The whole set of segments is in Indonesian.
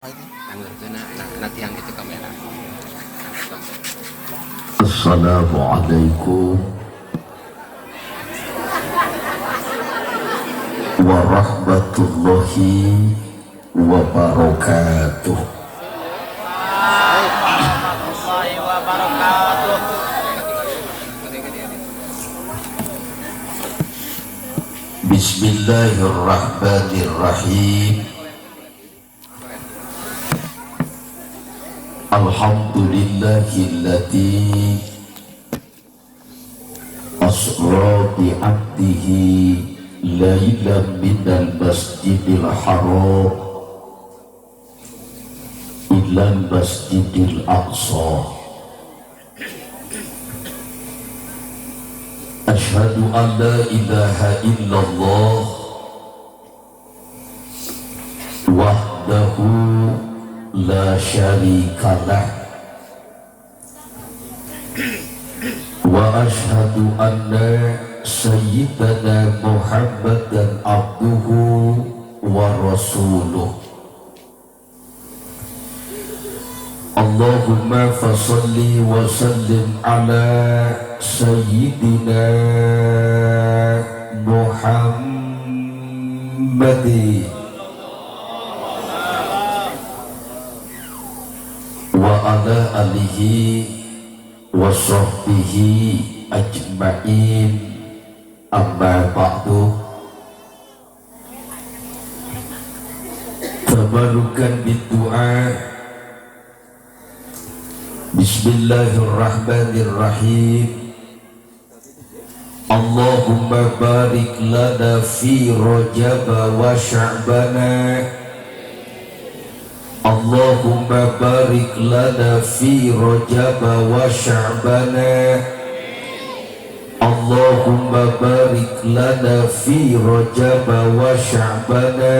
Nanti gitu kamera. Assalamualaikum warahmatullahi wabarakatuh. Bismillahirrahmanirrahim. Alhamdulillahilladzi asra bi 'abdihi lailan minal masjidil haram ilal masjidil aqsa. Asyhadu an la ilaha illallah wahdahu la syarikalah wa ashhadu anna sayyidana Muhammadan abduhu wa rasuluh. Allahumma fasalli wa sallim ala sayyidina Muhammadin wa ala alihi wa sahbihi ajma'in, amma ba'du. Tabarukan bidu'a. Bismillahirrahmanirrahim. Allahumma barik lana fi Rajab wa Sya'bana. Allahumma barik lana fi Rajab wa Sya'bana. Allahumma barik lana fi Rajab wa Sya'bana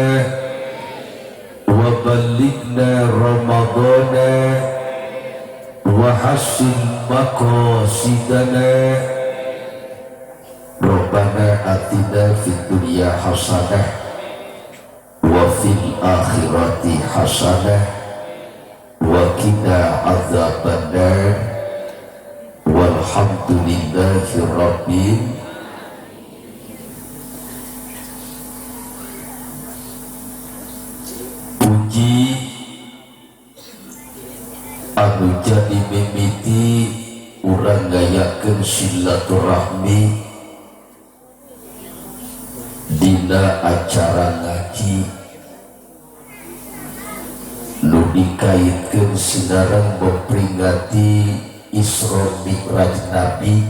wa ballighna Ramadana wa hassin maqasidana. Rabbana atina fid dunya hasanah wa fil akhirati hasanah wa qina adzabannar. Walhamdulillahi rabbil puji anu jadi mimiti urang gayakeun silaturahmi dina acara ngaji nu dikaitkeun sinareng memperingati Isra Mi'raj Nabi.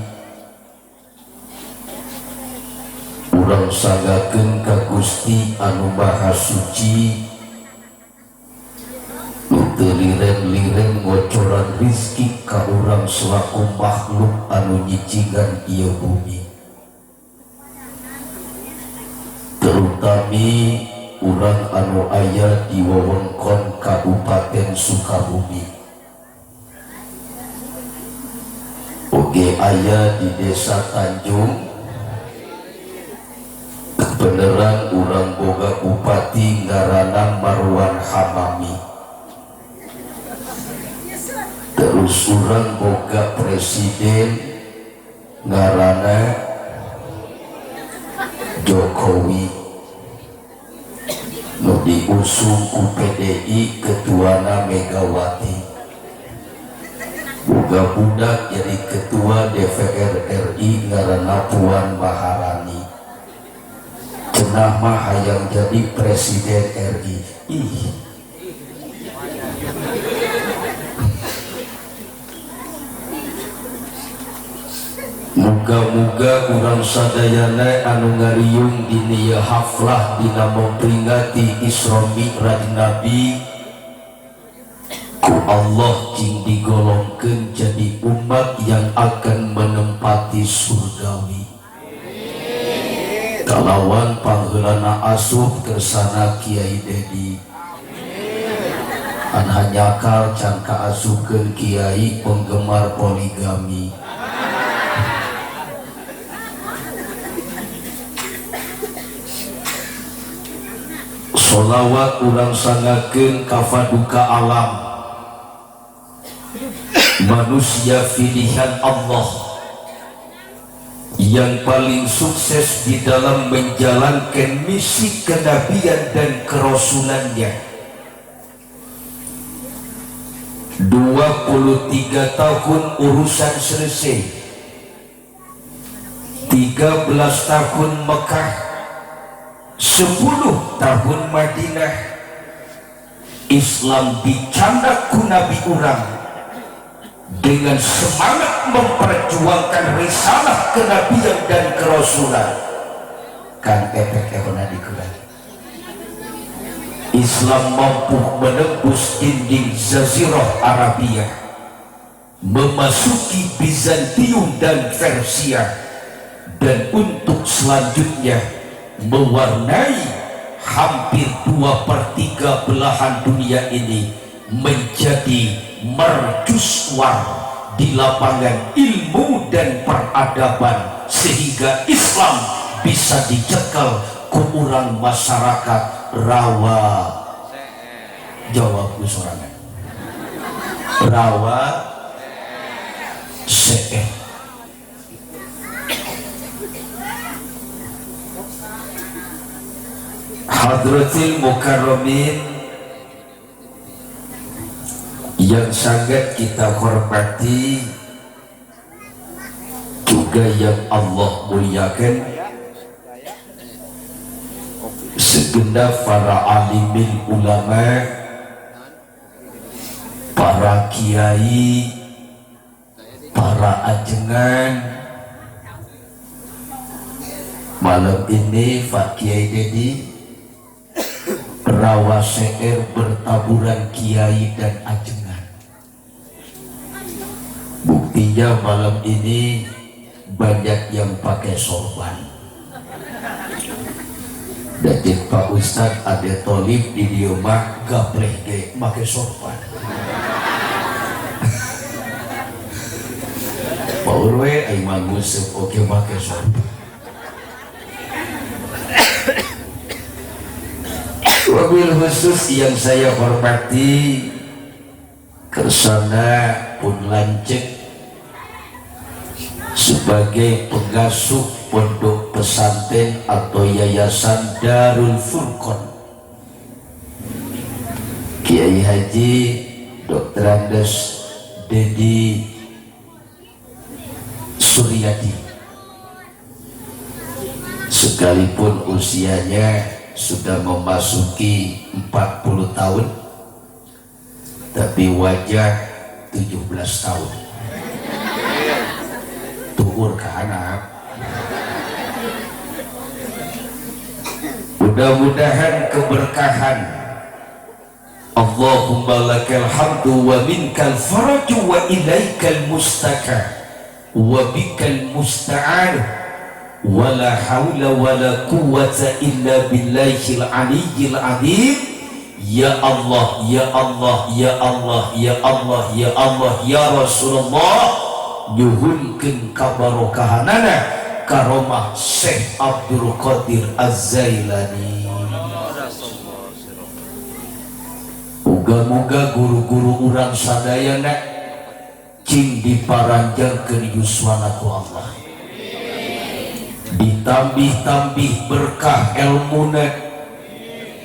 Urang sanggakeun ka Gusti anu Maha Suci nu teu liren-liren ngocoran rizki ka urang selaku makhluk anu nyicigan ieu bumi, terutami urang anu aya di wewengkon Kabupaten Sukabumi, oge aya di Desa Tanjung. Beneran urang boga bupati ngaranna Marwan Hamami, terus urang boga presiden ngaranna Jokowi, nu diusung ku PDI ketuana Megawati, boga budak jadi ketua DPR RI ngaranna Puan Maharani, cenah mah hayang jadi presiden RI. Muga-muga urang sadayana anu ngariung dina haflah dina memperingati Isra Mi'raj Nabi ku Allah jing digolongkeun jadi umat yang akan menempati surgawi. Kalawan pangheulana asup kersana Kiai Dedi an hanyakal can kaasupkeun kiai penggemar poligami. Sholawat urang sangakeun ka paduka alam manusia pilihan Allah yang paling sukses di dalam menjalankan misi kenabian dan kerasulannya. 23 tahun urusan selesai, 13 tahun Mekah, 10 tahun Madinah. Islam dicandak ku Nabi urang dengan semangat memperjuangkan risalah kenabian dan kerasulan. Kan efek-efeknya dikurang. Islam mampu menembus dinding Jazirah Arabia, memasuki Bizantium dan Persia, dan untuk selanjutnya mewarnai hampir 2/3 belahan dunia ini menjadi mercusuar di lapangan ilmu dan peradaban, sehingga Islam bisa dicekal ke urang masyarakat rawa. Jawab sorangan rawa CE. Hadratil Mukarramin yang sangat kita hormati, juga yang Allah muliakan, segenap para alimin ulama, para kiai, para ajengan. Malam ini Pak Kiai Dedi rawa syair bertaburan kiai dan ajengan. Buktinya malam ini banyak yang pakai sorban. Jadi Pak Ustadz ada tolib di dia mah gapleh ge pakai sorban. Pak Urwe Imam Musib oke pakai sorban. Wabil khusus yang saya hormati, kersana pun lancek sebagai pengasuh pondok pesantren atau yayasan Darul Furqan, Kiai Haji Dr. Andes Dedi Suryadi, sekalipun usianya sudah memasuki 40 tahun, tapi wajah 17 tahun. Tuhur ke anak. Mudah-mudahan keberkahan Allahumma lakal hamdu wa minkal faraju wa ilaikal mustaka wa bikal musta'an wala haula wala quwwata illa billahil aliyyil azim. Ya Allah, ya Allah, ya Allah, ya Allah, ya Allah, ya Rasulullah, nyuhunkeun kabarokahanana karomah Syekh Abdul Qadir Az-Zailani. Muga-muga guru-guru urang sadayana cing diparanjarkeun yuswana ku Allah, ditambih-tambih berkah ilmuna,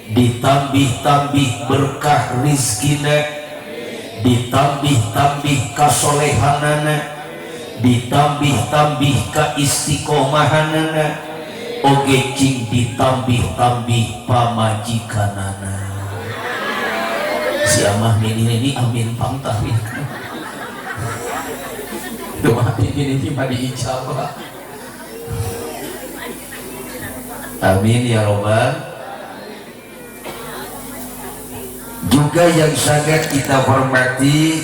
ditambih-tambih berkah rizkina, ditambih-tambih kasolehanana, ditambih-tambih kaistiqomahanana, oge cing ditambih-tambih pamajikanana. Siamah ini amin pangtahih. Doa ini mah diijabah. Amin ya robbal. Juga yang sangat kita hormati,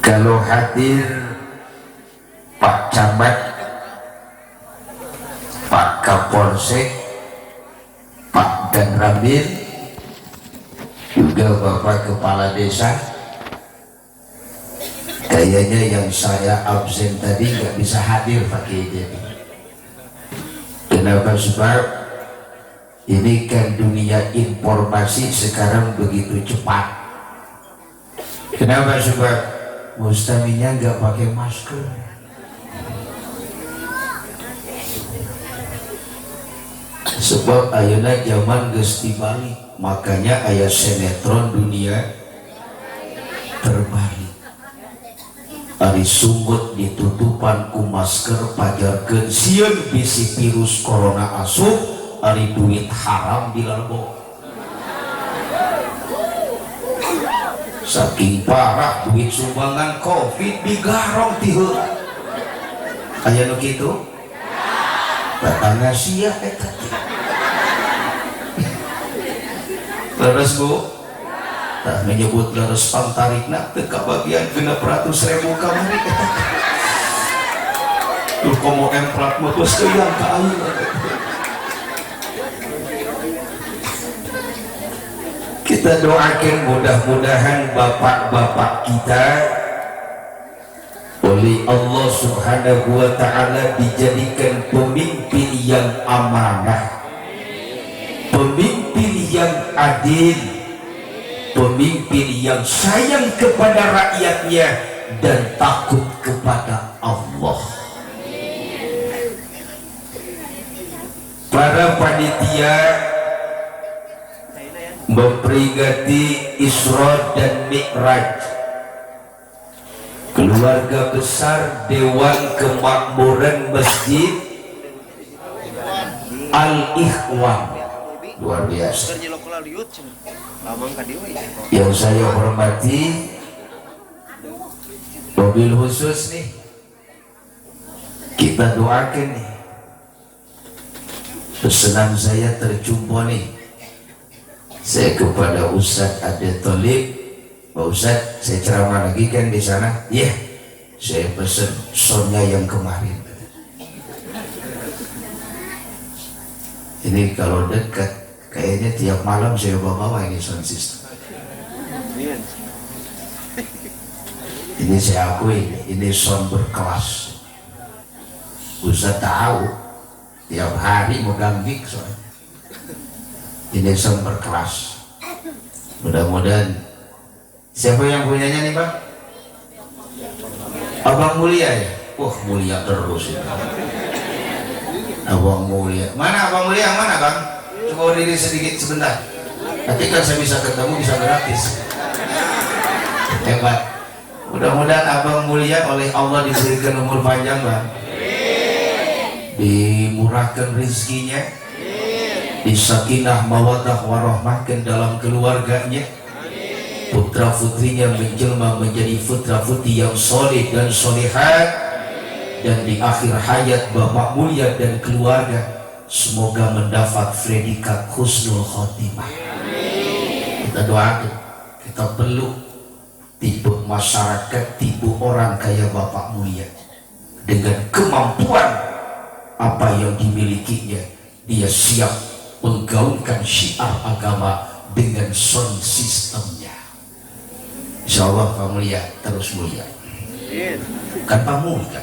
kalau hadir Pak Camat, Pak Kapolsek, Pak Danramil, juga Bapak Kepala Desa. Kayaknya yang saya absen tadi nggak bisa hadir Pak Kiai. Kenapa? Sebab Ini kan dunia informasi sekarang begitu cepat. Kenapa? Sebab Mustaminya nggak pakai masker. Sebab ayeuna zaman geus dibalik, makanya aya sinetron dunia terbalik. Ari sumut ditutupan ku masker pajarkeun sieun bisi virus corona asup, ari duit haram dilalebo. Saking parah duit sumbangan covid digarong ti heula. Aya nu kitu? Tatangga sia eta. Leres Bu, tak menyebut leres pantarikna teka bagian 600.000 kamari. Tuh komo emprat mutus ke yang ke air. Kita doakan mudah-mudahan bapak-bapak kita oleh Allah Subhanahu wa ta'ala dijadikan pemimpin yang amanah, pemimpin yang adil, pemimpin yang sayang kepada rakyatnya dan takut kepada Allah. Para panitia memperingati Isra dan Mi'raj, keluarga besar Dewan Kemakmuran Masjid Al-Ikhwan, luar biasa. Yang saya hormati, mobil khusus nih kita doakan nih. Pesanan saya terjumpa nih, saya kepada Ustadz Ade Tolib, Pak Ustadz saya ceramah lagi kan di sana, ya yeah, saya pesen soundnya yang kemarin. Ini kalau dekat kayaknya tiap malam saya bawa ini sound system. Ini saya akui, ini sound berkelas. Ustadz tahu tiap hari megang mic soalnya. Ini sound berkelas. Mudah-mudahan. Siapa yang punyanya nih Pak? Abang Mulia ya? Wah mulia terus ya. Abang Mulia. Mana Abang Mulia? Mana Bang? Coba diri sedikit sebentar. Nanti kan saya bisa ketemu, bisa gratis. Hebat. Mudah-mudahan Abang Mulia oleh Allah diberikan umur panjang Bang. Dimurahkan rezekinya, disakinah mawaddah warahmahkan dalam keluarganya, putra putrinya menjelma menjadi putra putri yang soleh dan solehat, dan di akhir hayat Bapak Mulia dan keluarga semoga mendapat predikat husnul khotimah. Kita doakan, kita perlu tipe masyarakat, tipe orang kayak Bapak Mulia dengan kemampuan apa yang dimilikinya, dia siap menggaungkan syiar agama dengan sound sistemnya. Insya Allah Pak Mulia terus mulia. Kan Pak Mulia.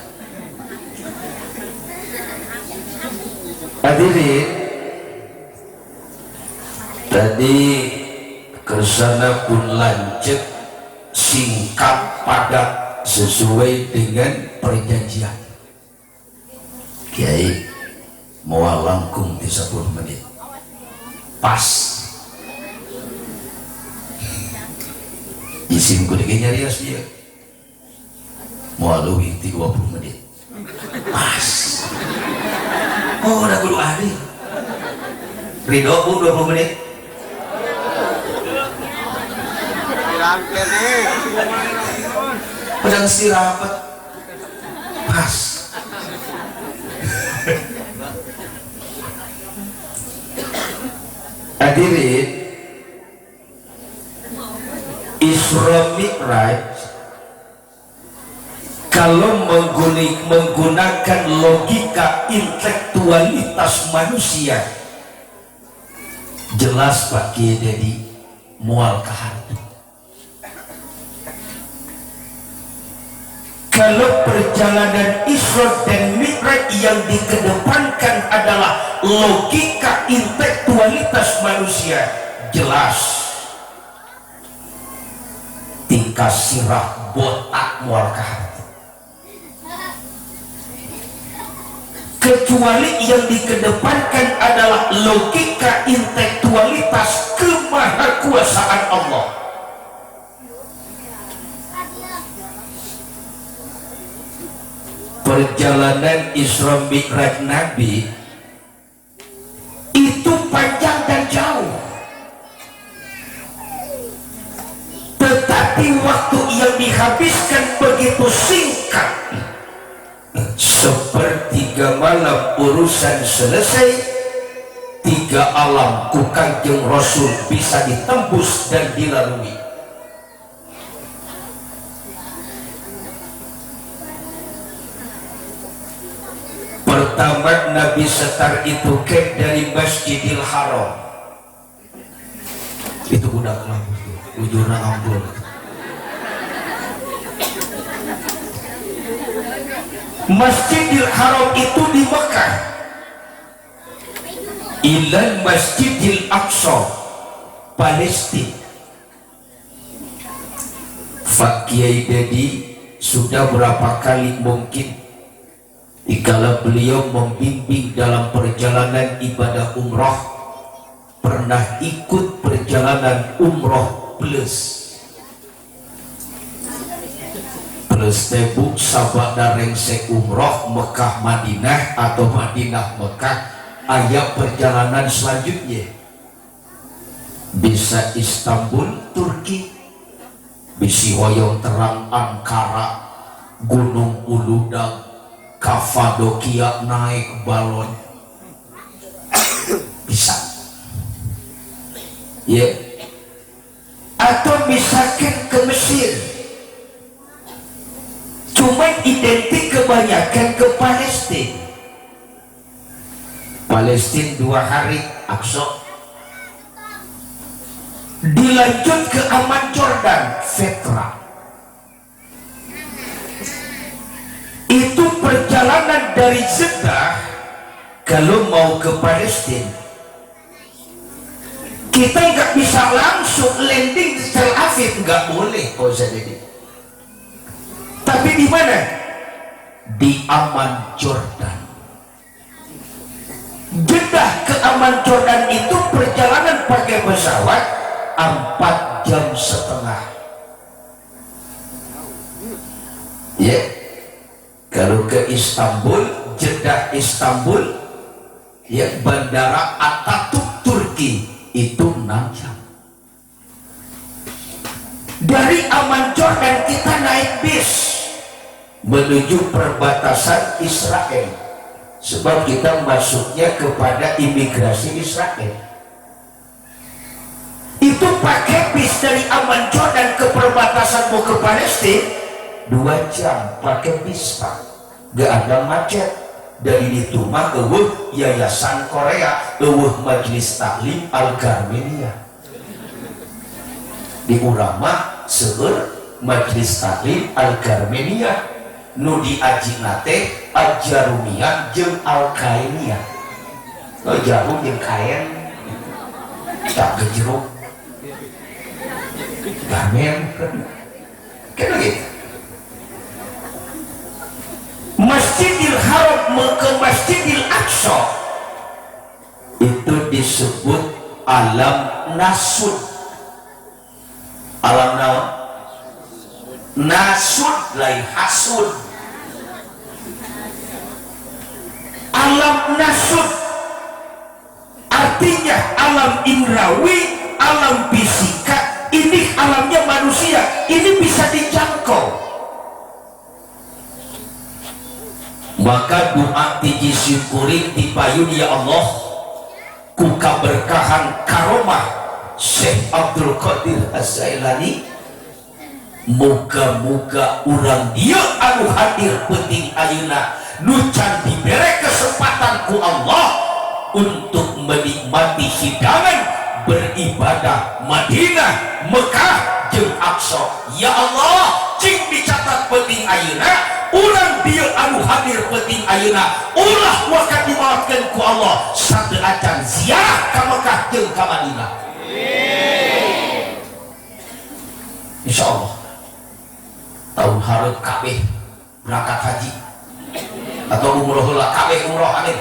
Hadirin, tadi kesana pun lanjut, singkat padat sesuai dengan perjanjian. Kiai mau langkung di 10 menit pas isim kudiknya rias dia mau lebih 20 menit pas. Oh udah kudu adil Ridho pun 20 menit padang istirahat pas. Hadirin, Isra Mi'raj kalau menggunakan logika intelektualitas manusia jelas Pak Kiai Dedi mual ke hantu. Kalau perjalanan Isra dan Mi'raj Mi'raj yang dikedepankan adalah logika intelektualitas manusia. Jelas tingkah sirah botak mual ke hati. Kecuali yang dikedepankan adalah logika intelektualitas kemahakuasaan Allah. Perjalanan Isra Mi'raj Nabi itu panjang dan jauh, tetapi waktu yang dihabiskan begitu singkat. Sepertiga malam urusan selesai, 3 alam ku Kanjeng Rasul bisa ditembus dan dilalui. Pertama, Nabi setar itu ke dari Masjidil Haram. Itu budak lampus tuh, ujurna ampun. Masjidil Haram itu di Mekah. Ilal Masjidil Aqsa, Palestina. Pak Kiai Dedi sudah berapa kali mungkin dikala beliau membimbing dalam perjalanan ibadah umrah, pernah ikut perjalanan umrah plus tebu sabada rengsek umrah Mekah Madinah atau Madinah Mekah. Ayat perjalanan selanjutnya bisa Istanbul Turki, bisi hoyong terang Ankara, Gunung Uludag, Kapadokia naik balon bisa ya, atau misalkan ke Mesir, cuma identik kebanyakan ke Palestina. Palestina 2 hari Aqsa, dilanjut ke Aman Jordan, Petra. Itu perjalanan dari Jeddah. Kalau mau ke Palestina, kita nggak bisa langsung landing di Tel Aviv, nggak boleh. Oh jadi, tapi di mana? Di Aman Jordan. Jeddah ke Aman Jordan itu perjalanan pakai pesawat 4,5 jam. Ya. Kalau ke Istanbul, Jeddah Istanbul, ya bandara Atatürk Turki itu 6 jam. Dari Aman Jordan kita naik bis menuju perbatasan Israel, sebab kita masuknya kepada imigrasi Israel. Itu pakai bis dari Aman Jordan ke perbatasan mau ke Palestina 2 jam pakai bis, Pak. Gak ada macet. Dari itu mah Yayasan Korea, Majelis Taklim Al-Garmenia. Di Urama seueur Majelis Taklim Al-Garmenia, nu diajina teh Al-Jarumiyah jeung Al-Kainiyah. Jarum jeung kain tak gejeruk gamen kan gitu. Masjidil Haram ke Masjidil Aqsa itu disebut alam nasud. Alam naon? Nasud lain hasud. Alam nasud artinya alam indrawi, alam fisika. Ini alamnya manusia, ini bisa dijangkau. Maka doa tiji syukurin dipayun ya Allah ku kaberkahan karomah Syekh Abdul Qadir Az-Zailani, muga-muga urang dia anu hadir penting ayeuna nu can dibere kesempatan ku Allah untuk menikmati hidangan beribadah Madinah, Mekah jeung Aqsa. Ya Allah, cing dicatat penting ayeuna urang dia anu hadir penting ayeuna ulah wakat dimaafkeun ku Allah satu acan ziarah ka Mekah jeung ka Madinah. Insyaallah tahun hareup kabeh berangkat haji atau umroh heula kabeh umroh amin.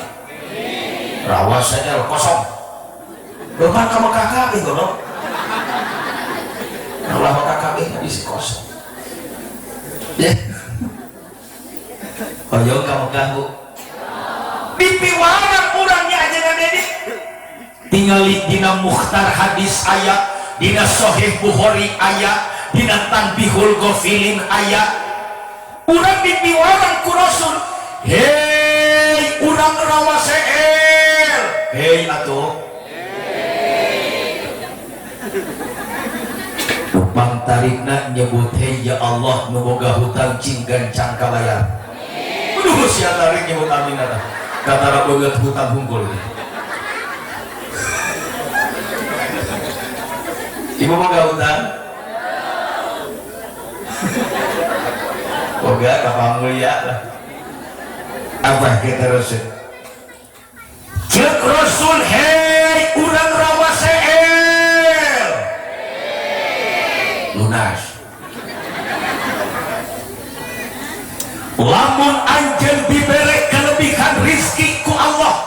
Rawas saja kosong. Beban ka Mekah kabeh goblok. Ulah Mekah kabeh habis kosong. Ya. Hoyong ka Mekah Bu. Dipiwarang urangnya aja ngade tingali dina mukhtar hadis aya, dina sahih Bukhari aya, dina tanbihul ghafilin aya. Urang dipiwarang ku Rasul. Hei urang rawaseel. Hei atuh. Upang tarikna nyebut hei ya Allah nu boga hutang cinggan can kabayar. Aduh sia tarik nyebut amin eta. Katara boga hutang hungkul. Ibu boga hutang? Boga kapal mulia lah. Apa kita Rasul? Cek Rasul hei urang rawaseel. Lunas. Lamun anjeun dibere kelebihan rizki ku Allah,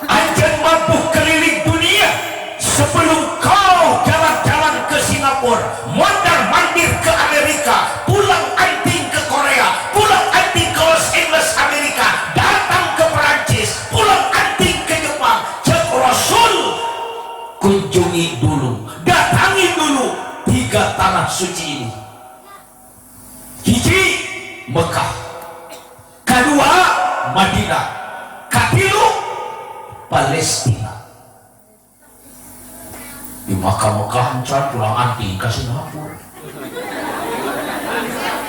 anjeun mampu keliling dunia sebelum kau jalan-jalan ke Singapura, mondar-mandir ke Amerika, pulang anting ke Korea, pulang anting ke Los Angeles Amerika, datang ke Perancis, pulang anting ke Jepang. Cek Rasul, kunjungi dulu, datangi dulu 3 tanah suci ini. Hiji Mekah, kedua Madinah, katilu Palestina. Di Mekah can pulang anting ke Singapura.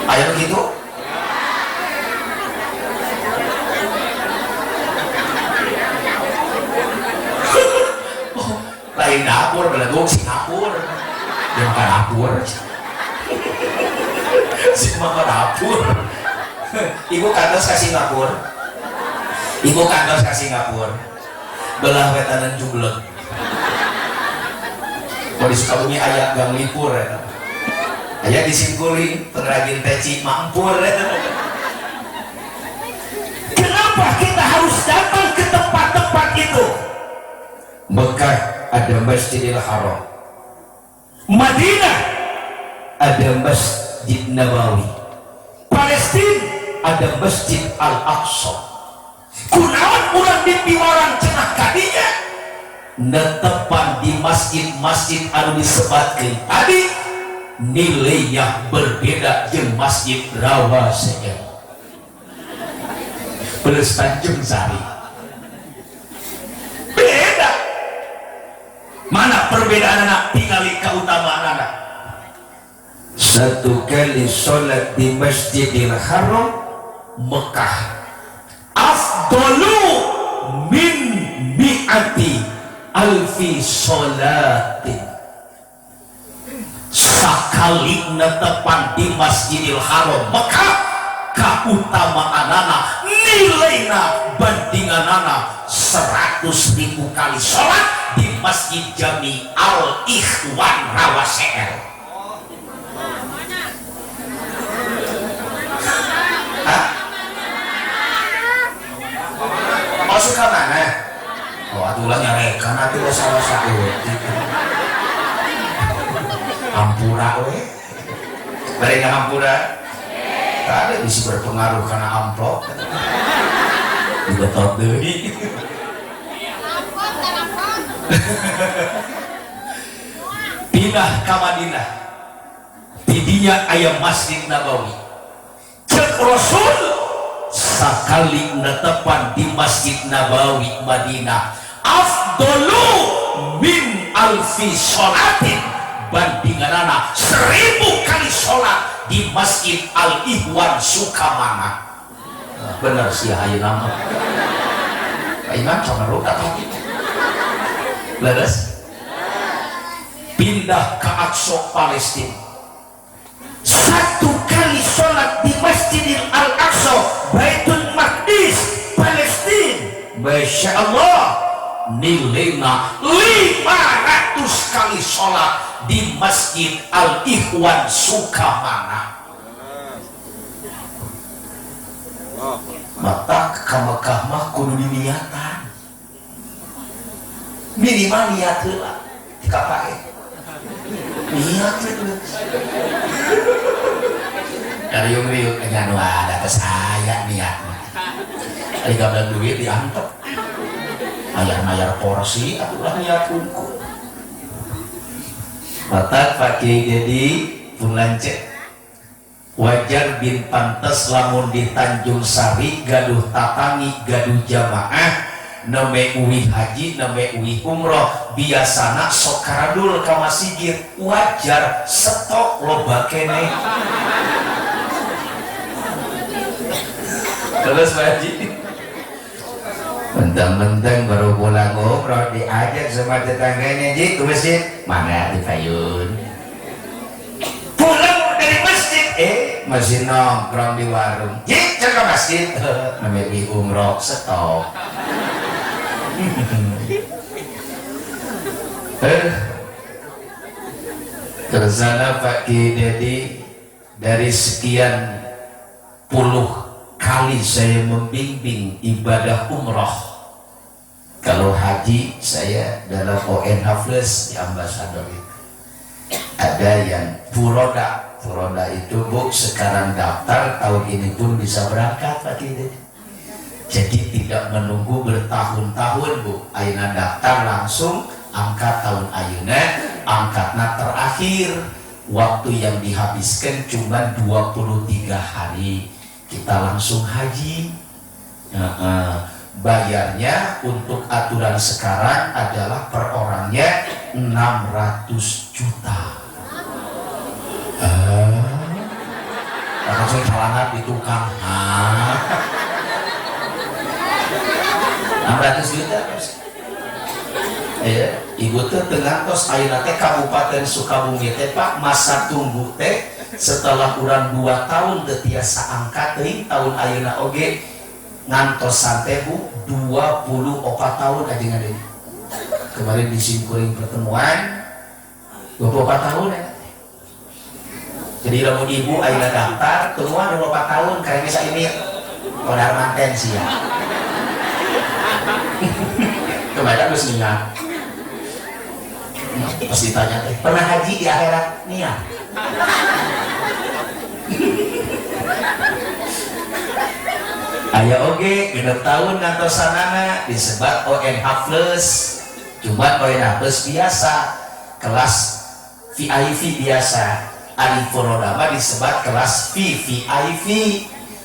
Ayo begitu. Lain dapur beleduk Singapura. Yang ke dapur. Semua ke dapur. Ibu kantos ke Singapura. Ibu kantos ke Singapura. Belah wetanan jublek. Mau di Sukabumi aya gang lipur ya. Aya di Singkuring pengrajin peci mampur ya. Kenapa kita harus datang ke tempat-tempat itu? Mekah ada Masjidil Haram, Madinah ada Masjid Nabawi, Palestina ada Masjid Al-Aqsa. Kunaon urang dipiwarang cenah kadinya netepan di masjid-masjid anu disebatkeun tadi nilainya berbeda jeung Masjid Rawaseel Beles Tanjung Sari. Beda. Mana perbedaan anak tingali keutamaan anak? Satu kali sholat di Masjidil Haram Mekah afdalu min mi'ati alfi sholatin. Sakali netepan di Masjidil Haram Mekah kautamaanana nilaina bandinganana 100.000 kali sholat di Masjid Jami Al-Ikhwan Rawaseel. Masuk ke mana? Oh, atulah nyarekan atuh salah satu. Ampura we. Bari ngahampura. Tadi bisa berpengaruh karena amplop. Betot deui. Pindah ke Madinah. Tidinya aya Masjid Nabawi. Cek Rasul sakali netepan di Masjid Nabawi Madinah afdalu min alfi sholatin bandinganana 1000 kali sholat di Masjid Al-Ikhwan Sukamana. Benar sih ayeuna nama Iman sama roda lagi leres. Pindah ke Aqsa Palestina 1 kali sholat di Masjidil Al-Aqsa Masya Allah nilainya 500 kali sholat di Masjid Al-Ikhwan Sukamana. Mata ke Mekah mah kudu diniatan minimal niat heula tika pae niat terus riung-riung nya ada ke saya niatnya ari gablak duit diantep mayar porsi atulah niat unggul mata pakai jadi pun lancet wajar bin pantes lamun di Tanjung Sari gaduh tatangi gaduh jamaah neme uwi haji neme uwi umroh biasana sok karadul ka masjid wajar stok loba keneh terus haji mentang-mentang baru pulang umroh diajak sama tetangganya ji ke masjid mana di payun pulang dari masjid masih nongkrong di warung ji jaga masjid namanya di umroh stop tersana Pak Ki Dedi dari sekian puluh kali saya membimbing ibadah umroh. Kalau haji saya dalam ONH Plus di ambasador itu ada yang Puroda itu Bu sekarang daftar tahun ini pun bisa berangkat Pak Ki Dedi. Jadi tidak menunggu bertahun-tahun Bu, ayeuna daftar langsung angkat tahun ayeuna, angkatna terakhir waktu yang dihabiskan cuma 23 hari kita langsung haji. Bayarnya untuk aturan sekarang adalah per orangnya 600 juta. Langsung celana di tukang. 600 juta ya, ibu teh tengah tos ayeuna teh Kabupaten Sukabumi teh Pak masa tunggu teh setelah kurang 2 tahun teh tiasa angkat teuing tahun ayeuna oge ngantosan teh Bu 24 tahun aja ngadeu. Kemarin di simkuring pertemuan 24 tahun ya. Jadi lamun ibu ayeuna daftar temuan 24 tahun karena bisa ini modal manten sih ya. Kemarin harus niat. Pas ditanya teh, pernah haji di akhirat? Niat. Aya oge 6 tahun ngantosanana disebat ONH Plus. Cuma ONH Plus biasa, kelas VIP biasa. Ari Puroda mah disebat kelas VVIP.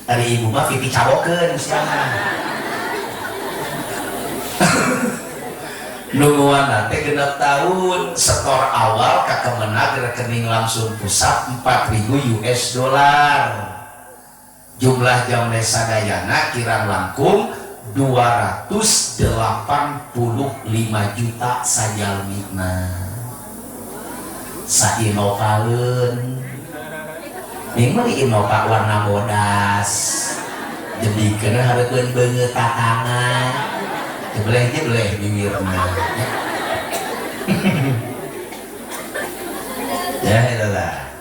Ari ibu mah VIP cabokeun siana. Nungguan teh 6 tahun setor awal ka Kemenag rekening langsung pusat 4.000 US dollar. Jumlah jamne sadayana kirang langkung 285 juta sajalmina. Sainokaeun ning meuli inoka warna bodas. Jadi kena hareukeun beungeut tatangan. Boleh bibirnya ya itulah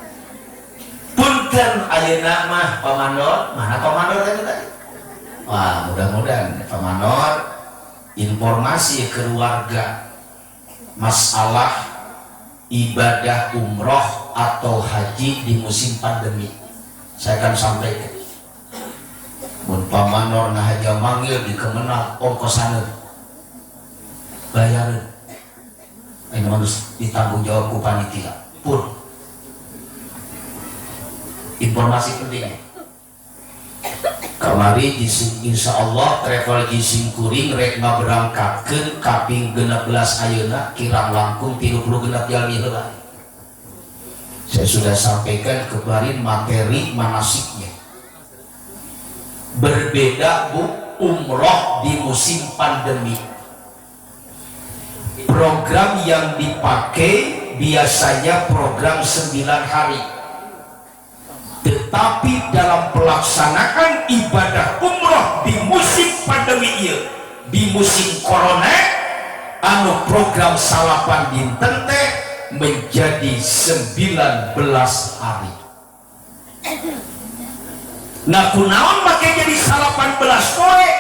punten ayeuna mah Pamanor mana Pamanor tadi wah mudah-mudahan Pamanor informasi keluarga masalah ibadah umroh atau haji di musim pandemi saya akan sampaikan mun Pamanor ngahaja manggil di Kemenang ongkosaneun bayaran ini harus ditanggung jawab ku panitia pun informasi penting kamari insya Allah travel di Simkuring rek ngaberangkatkeun kaping 16 ayeuna kirang langkung 30 genep jalmi heula saya sudah sampaikan kemarin materi manasiknya berbeda Bu umroh di musim pandemi. Program yang dipakai biasanya program 9 hari, tetapi dalam pelaksanaan ibadah umroh di musim pandemi ini di musim corona anu program salapan dinten teh menjadi 19 hari. Nah kunaon make jadi 18 poe?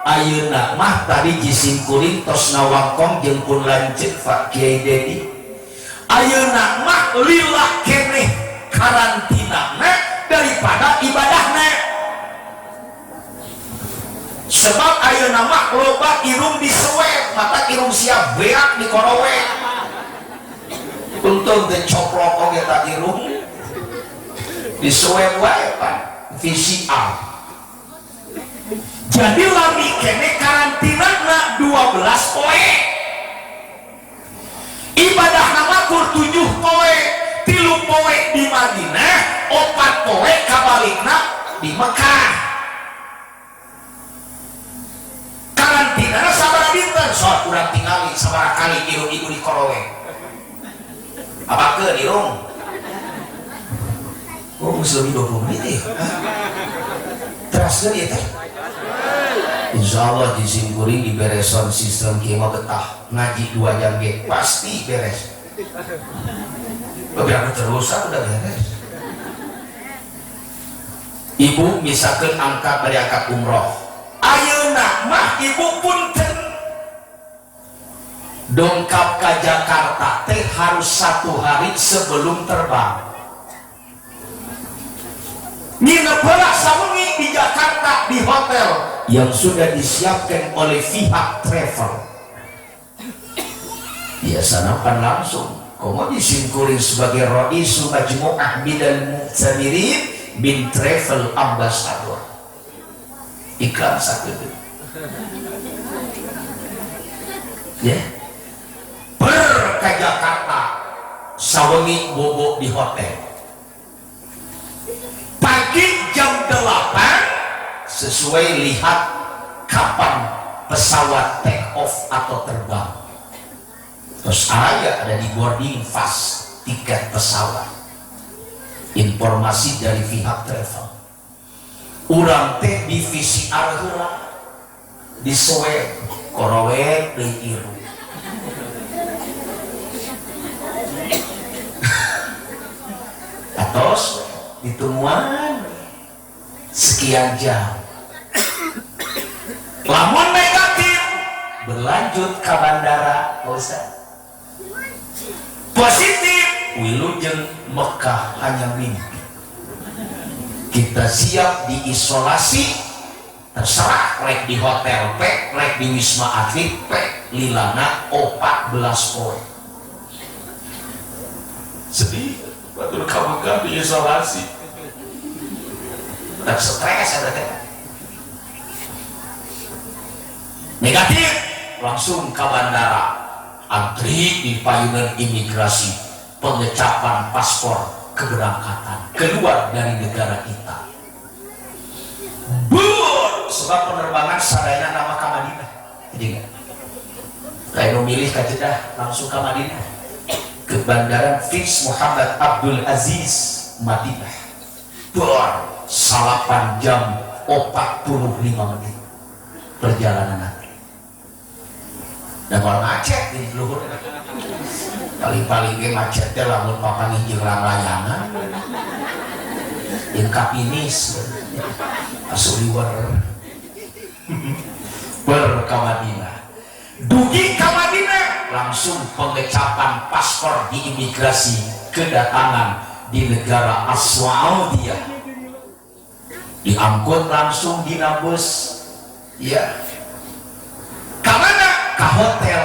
Ayeuna mah tadi jisim kuring tos ngawangkong jeung pun lanceuk Pak Kiai Dedi. Ayeuna mah lillah keneh karantinana daripada ibadahna. Sebab ayeuna mah loba irung disewep, mata irung siap beak di korowe. Untung teh coplok oge tak irung disewep wae pan VCR. Jadi lami kene karantinana 12 poe. Ibadah nama kur 7 poe, 3 poe di Madinah, 4 poe kabalikna di Mekah. Karantinana sabaraha dinten? Sok urang tingali sabaraha kali irung-irung di korowe. Apakeun irung? Oh, muslim 20 menit ya? Teraskeun ieu teh? Insyaallah di simkuring di bereson sistem kieu betah ngaji 2 jam ge pasti beres. Beberapa terus udah beres. Ibu misalkan angkat berangkat umroh, ayeuna mah ibu punten dongkap ke Jakarta teh harus 1 hari sebelum terbang. Nginep heula sawengi di Jakarta di hotel yang sudah disiapkan oleh pihak travel. Biasanya kan langsung komo disingkurin sebagai Raisu Majmu'ah Bidal Mu'tamirin bin Travel Ambassador. Iklan sakedeuk. Ya. Ke Jakarta sawengi bobo di hotel. Pagi jam 8 sesuai lihat kapan pesawat take off atau terbang. Terus ada di boarding pass tiket pesawat. Informasi dari pihak travel. Urang teh di VCR heula di swab korowek deui iru. Atos ditungguan sekian jam. Lamun negatif berlanjut ke bandara Ustaz. Positif wilujeng Mekah hanya mimpi. Kita siap diisolasi, terserah rek di hotel pek, rek di Wisma Atlet pek, lilana 14 poin. Sedih batur ka Mekah diisolasi. Tak stres ada teh. Negatif langsung ke bandara, antri di payungan imigrasi, pengecapan paspor keberangkatan keluar dari negara kita. Sebab penerbangan sadayana nama ke Madinah. Jadi enggak kayak memilih ke Jeddah langsung ke Madinah, ke bandara Fix Muhammad Abdul Aziz Madinah. Salapan jam 45 menit perjalanan nanti. Dan kalau macet di luhur paling-paling ge macetnya lamun papangi jeung layangan yang kapinis asuliwer ka Madinah. Dugi ka Madinah langsung pengecapan paspor di imigrasi kedatangan di negara Saudi. Diangkut langsung di bus ya kemana? Ke hotel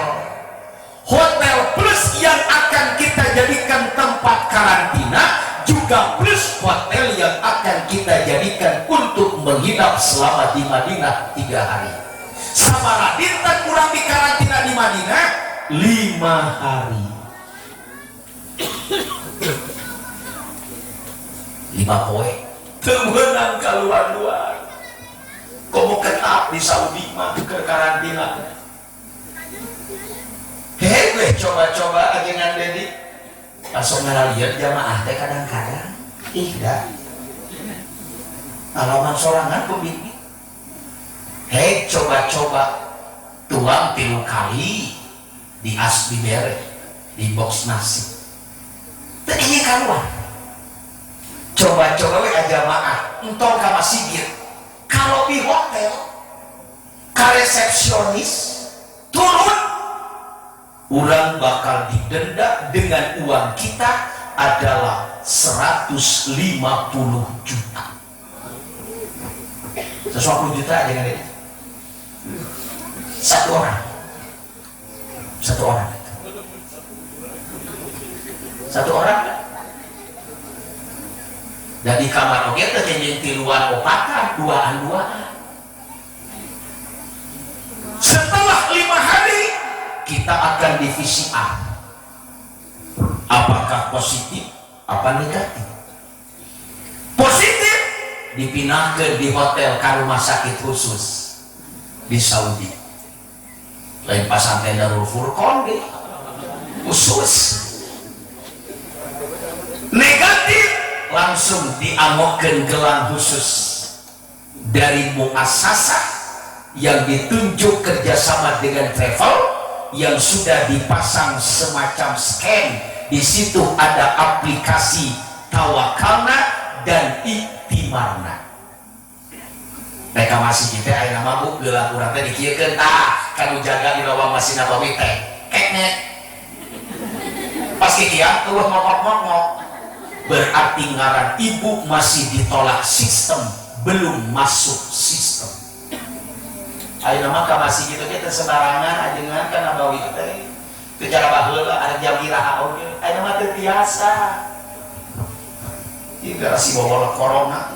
plus yang akan kita jadikan tempat karantina, juga plus hotel yang akan kita jadikan untuk menginap selama di Madinah 3 hari. Sabaraha dinten kurang di karantina di Madinah 5 hari. 5 poe temenang keluar-luar. Komo ketap di Saudi mah ke karantina. Hehe, coba-coba ajengan Dedi. Langsung ngaliat jamaah teh kadang-kadang. Dah. Alaman sorangan pembimbing. Hei, coba-coba tuang 3 kali di asbi bere di box nasi tadinya kaluan coba-coba we aja maaf entong ka masjid kalau di hotel ka resepsionis turun orang bakal didenda dengan uang kita adalah 150 juta 150 juta aja kan itu satu orang dan di kamar oke teh tiluan opatan duaan setelah 5 hari kita akan di PCR apakah positif apa negatif. Positif dipindahkan di hotel ke rumah sakit khusus di Saudi lain pasantren Darul Furqon deh khusus. Negatif langsung diamokkan gelang khusus dari muasasah yang ditunjuk kerjasama dengan travel yang sudah dipasang semacam scan. Di situ ada aplikasi Tawakalna dan Iktimarna. Mereka masih kita ayo nama bu gelang urang teh dikiekeun tah kanu jaga di lawang Masjid Nabawi teh keknek pas kikieu tuh ngokok-ngokok berarti ngaran ibu masih ditolak sistem belum masuk sistem. Ayo nama ka masih gitu kita sembarangan ajengan ka Nabawi teh secara baheula ada jam iraha oge ayo nama teh biasa ieu si bawa corona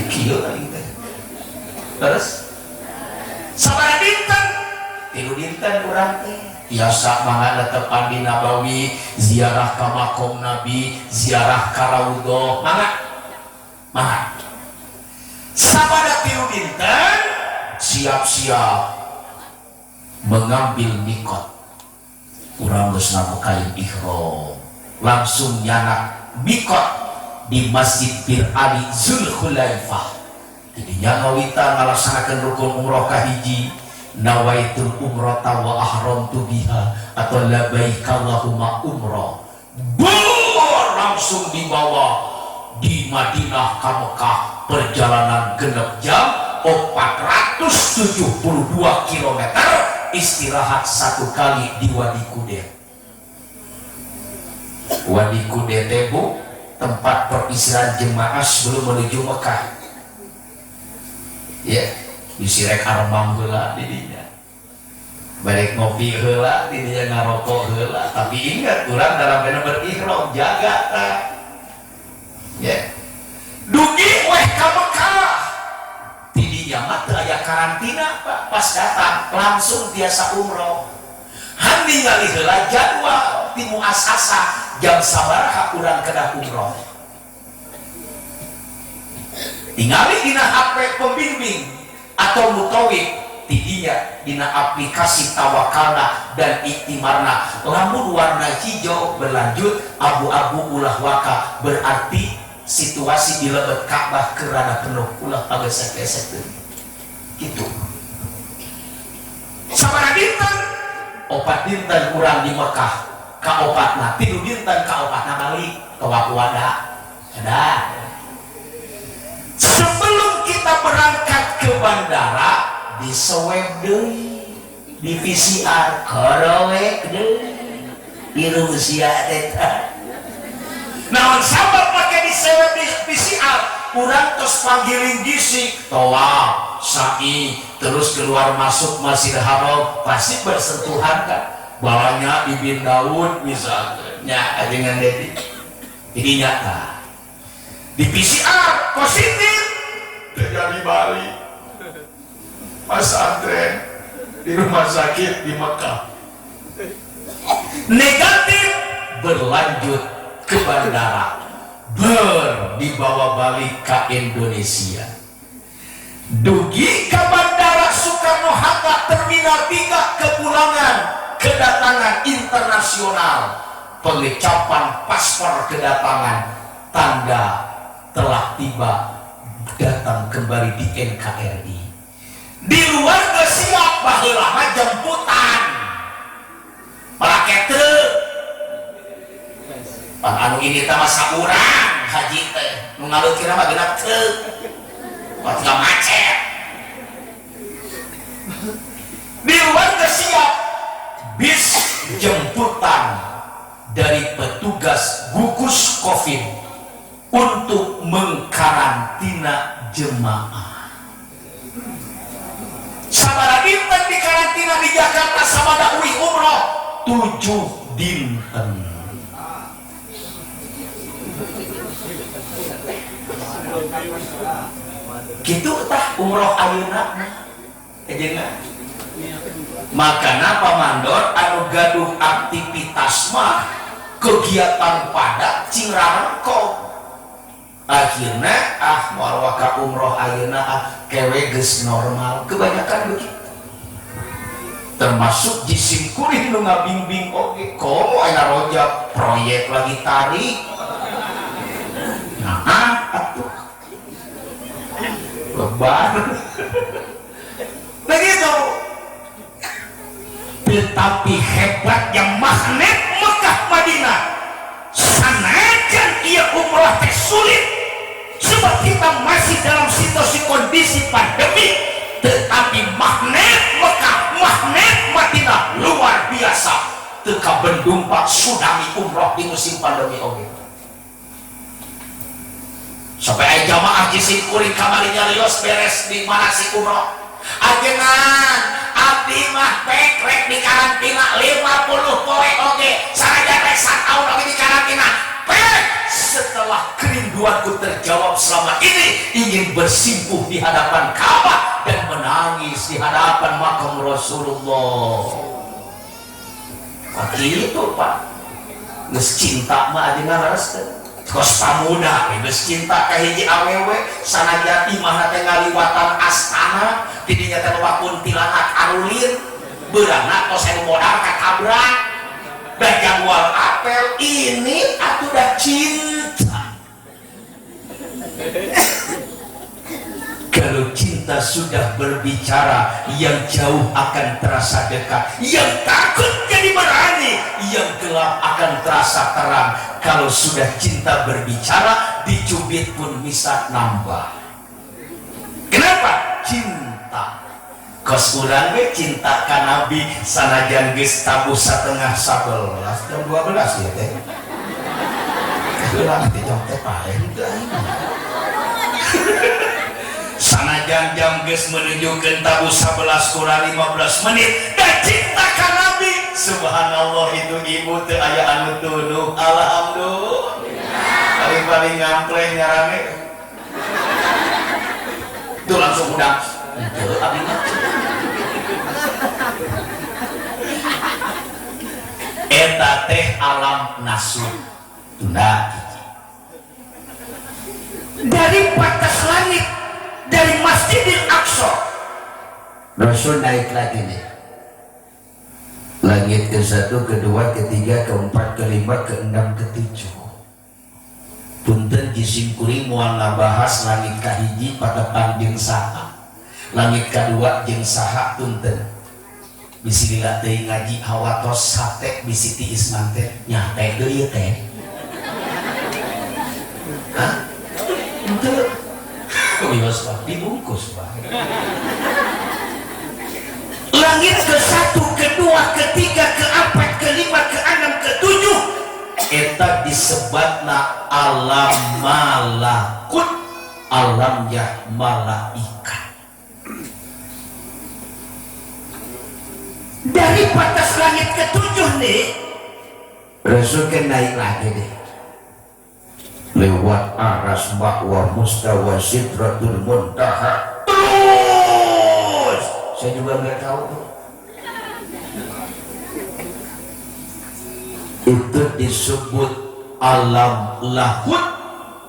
kieu tadi teh terus sabaraha dinten 3 dinten urang teh biasa mangga tepan di Nabawi ziarah ka makom Nabi ziarah ka raudhah mangga sabaraha 3 dinten siap-siap mengambil mikot urang geus ngabukain ihram langsung nyanak mikot di Masjid Bir Ali Zulkhulaifah tidinya ngawita ngalaksanakeun rukun umroh kahiji nawaitul umrata wa ahramtu biha atau labbaik Allahumma umrah langsung dibawa di Madinah ka Mekah perjalanan genep jam 472 km istirahat 1 kali di Wadi Kudet. Wadi Kudet bu tempat peristirahat jemaah sebelum menuju Mekah ya disirek armang heula di dinya balik ngopi heula di dinya ngarokok heula tapi ingat urang dalam bener berihram jaga ta ya dugi weh ka Mekah tidinya mah teu aya karantina Pak pas datang langsung biasa umroh handi ngali heula jadwal ti muasasah jam sabaraha urang kedah umroh tingali dina HP pembimbing atau mutawif tidinya dina aplikasi Tawakalna dan Iktimarna lamun warna hijau berlanjut abu-abu ulah waka berarti situasi di lebet Ka'bah kerana penuh ulah pagesek-gesek gitu sabaraha dinten 4 dinten urang di Mekah ka 4 3 dinten ka 4 balik ke Wakuwada ada sebelum kita berangkat ke bandara di swab deui di PCR korowek deui di Rusia eta naon sabab make di swab di PCR urang tos panggiling gisik tawaf sa'i terus keluar masuk Masjidil Haram pasti bersentuhan kan balanya Ibn Daud misalnya dengan dedi ini nyata di PCR positif terjadi Bali pesantren di rumah sakit di Mekah negatif berlanjut ke bandara dibawa balik ke Indonesia dugi ke bandara Soekarno-Hatta Terminal 3 kepulangan kedatangan internasional pengecapan paspor kedatangan tanda telah tiba datang kembali di NKRI di luar geus siap baheula mah jemputan pakai truk anu ini teh mah saurang haji teh nu ngaleukina mah genep truk buat gak macet di luar geus siap bis jemputan dari petugas gugus COVID untuk mengkarantina jemaah. Sabaraha dinten di karantina di Jakarta sabada uih umroh 7 dinten. Kitu tah umroh ayeuna ejengan. Makana pamandor anu gaduh aktivitas mah kegiatan padat cing rarengkong. Akhirnya moal waka umroh ayeuna kewe geus normal kebanyakan begitu. Termasuk jisim kuring nu ngabimbing oge komo aya rojak proyek lagi tarik. Nah, atuh. Lebar. Begitu. Tetapi hebatnya magnet Mekah Madinah. Sanajan ia umrah teh sulit, sebab kita masih dalam situasi kondisi pandemi, tetapi magnet Mekah, magnet Madinah luar biasa. Teka bendung pak tsunami umrah di musim pandemi oke. Sampai jamaah jisim kuring kamarinya lios beres di mana si umrah. Ajengan abdi mah rek di karantina 50 poe oge sanajan rek sataun oge di karantina setelah kerinduanku terjawab selama ini ingin bersimpuh di hadapan Ka'bah dan menangis di hadapan makam Rasulullah. Itu pak geus cinta mah ajengan reres kos pamuda geus cinta ka hiji awewe sanajan imahna teh ngaliwatan astana tidinya teh loba kuntilanak arulin beurangna tos anu modal katabrak dan jangwal apel ini atuh dah cinta. Kalau cinta sudah berbicara, yang jauh akan terasa dekat, yang takut jadi berani, yang gelap akan terasa terang. Kalau sudah cinta berbicara, dicubit pun bisa nambah. Kenapa? Cinta. Kos urang we cinta ka Nabi sanajan geus tabuh satengah 11 jam 12 ya teh. Urang teh jam teh paling teh aing. Sanajan jam geus menunjukkeun tabuh 11 kurang 15 menit dan cinta ka Nabi. Subhanallah itu ibu teu aya anu tuduh. Alhamdulillah. Paling ngampleh nyarane. Tuh langsung udah teu abdi mah. Eta teh alam nasib. Tunda dari batas langit dari Masjidil Aqsa Rasul naik lagi nih langit ke-1, ke-2, ke-3, ke-4, ke-5, ke-6, ke-7 punten jisim kuring moal ngabahas langit kahiji patepan jeung saha langit kadua jeung saha punten bisi lila teuing ngaji hawatos sate bisi tiis nante nyate deui ieu teh hah henteu wios Pak dibungkus Pak langit ke-1, ke-2, ke-3, ke-4, ke-5, ke-6, ke-7 eta disebutna alam malakut alam ya malaikat. Dari batas langit ke-7 nih Rasul kan naik lagi deh lewat aras bahwa mustawa sidratul muntaha terus saya juga nggak tahu itu disebut alam lahut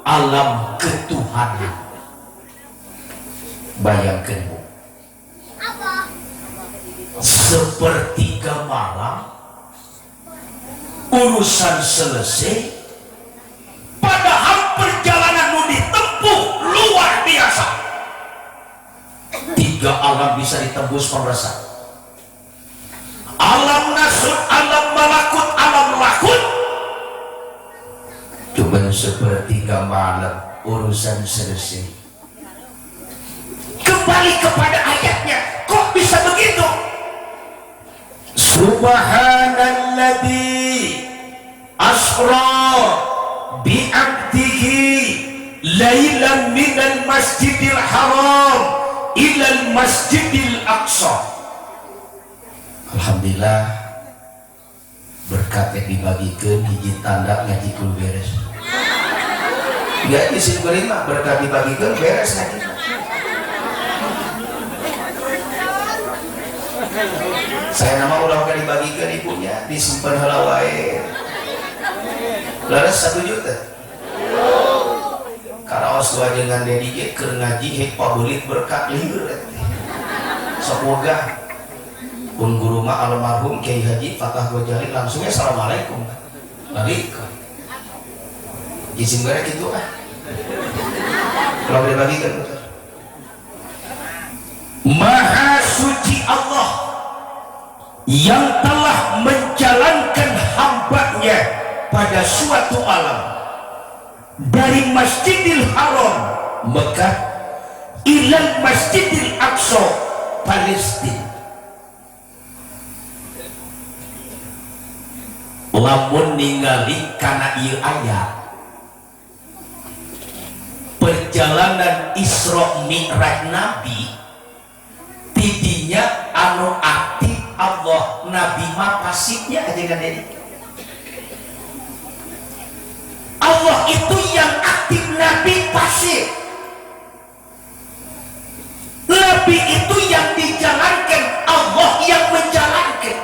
alam ketuhanan. Bayangkan Bu sepertiga malam urusan selesai padahal perjalanan ditempuh luar biasa 3 alam bisa ditembus pemirsa. Alam nasut, alam malakut, alam lakut. Cuman sepertiga malam urusan selesai. Kembali kepada ayatnya, kok bisa begitu? Subhanalladzi asra bi'abdihi lailan minal masjidil haram ilal masjidil aqsa. Alhamdulillah berkat yang dibagikan hiji tanda ngaji kul beres. Enggak disin berima berkat dibagikan beres ngaji. Saya nama ulah gak dibagikan ibunya disimpan halawai. Laras 1 juta. Karaos gua dengan dedike keur ngaji hek pabelit berkat lieur. Semoga pun guru mah almarhum Kiai Haji Fatah Gojali langsungnya assalamualaikum. Waalaikumsalam. Izin gara gitu ah. Kalau dibagikan betul. Maha suci Allah yang telah menjalankan hambanya pada suatu alam dari Masjidil Haram Mekah ilal Masjidil Aqsa Palestina. Lamun ningali kana ieu ayat perjalanan Isra Mi'raj Nabi tidinya anu aktif Allah, Nabi mah pasifnya aja kan ini. Allah itu yang aktif, Nabi pasif. Nabi itu yang dijalankan, Allah yang menjalankan.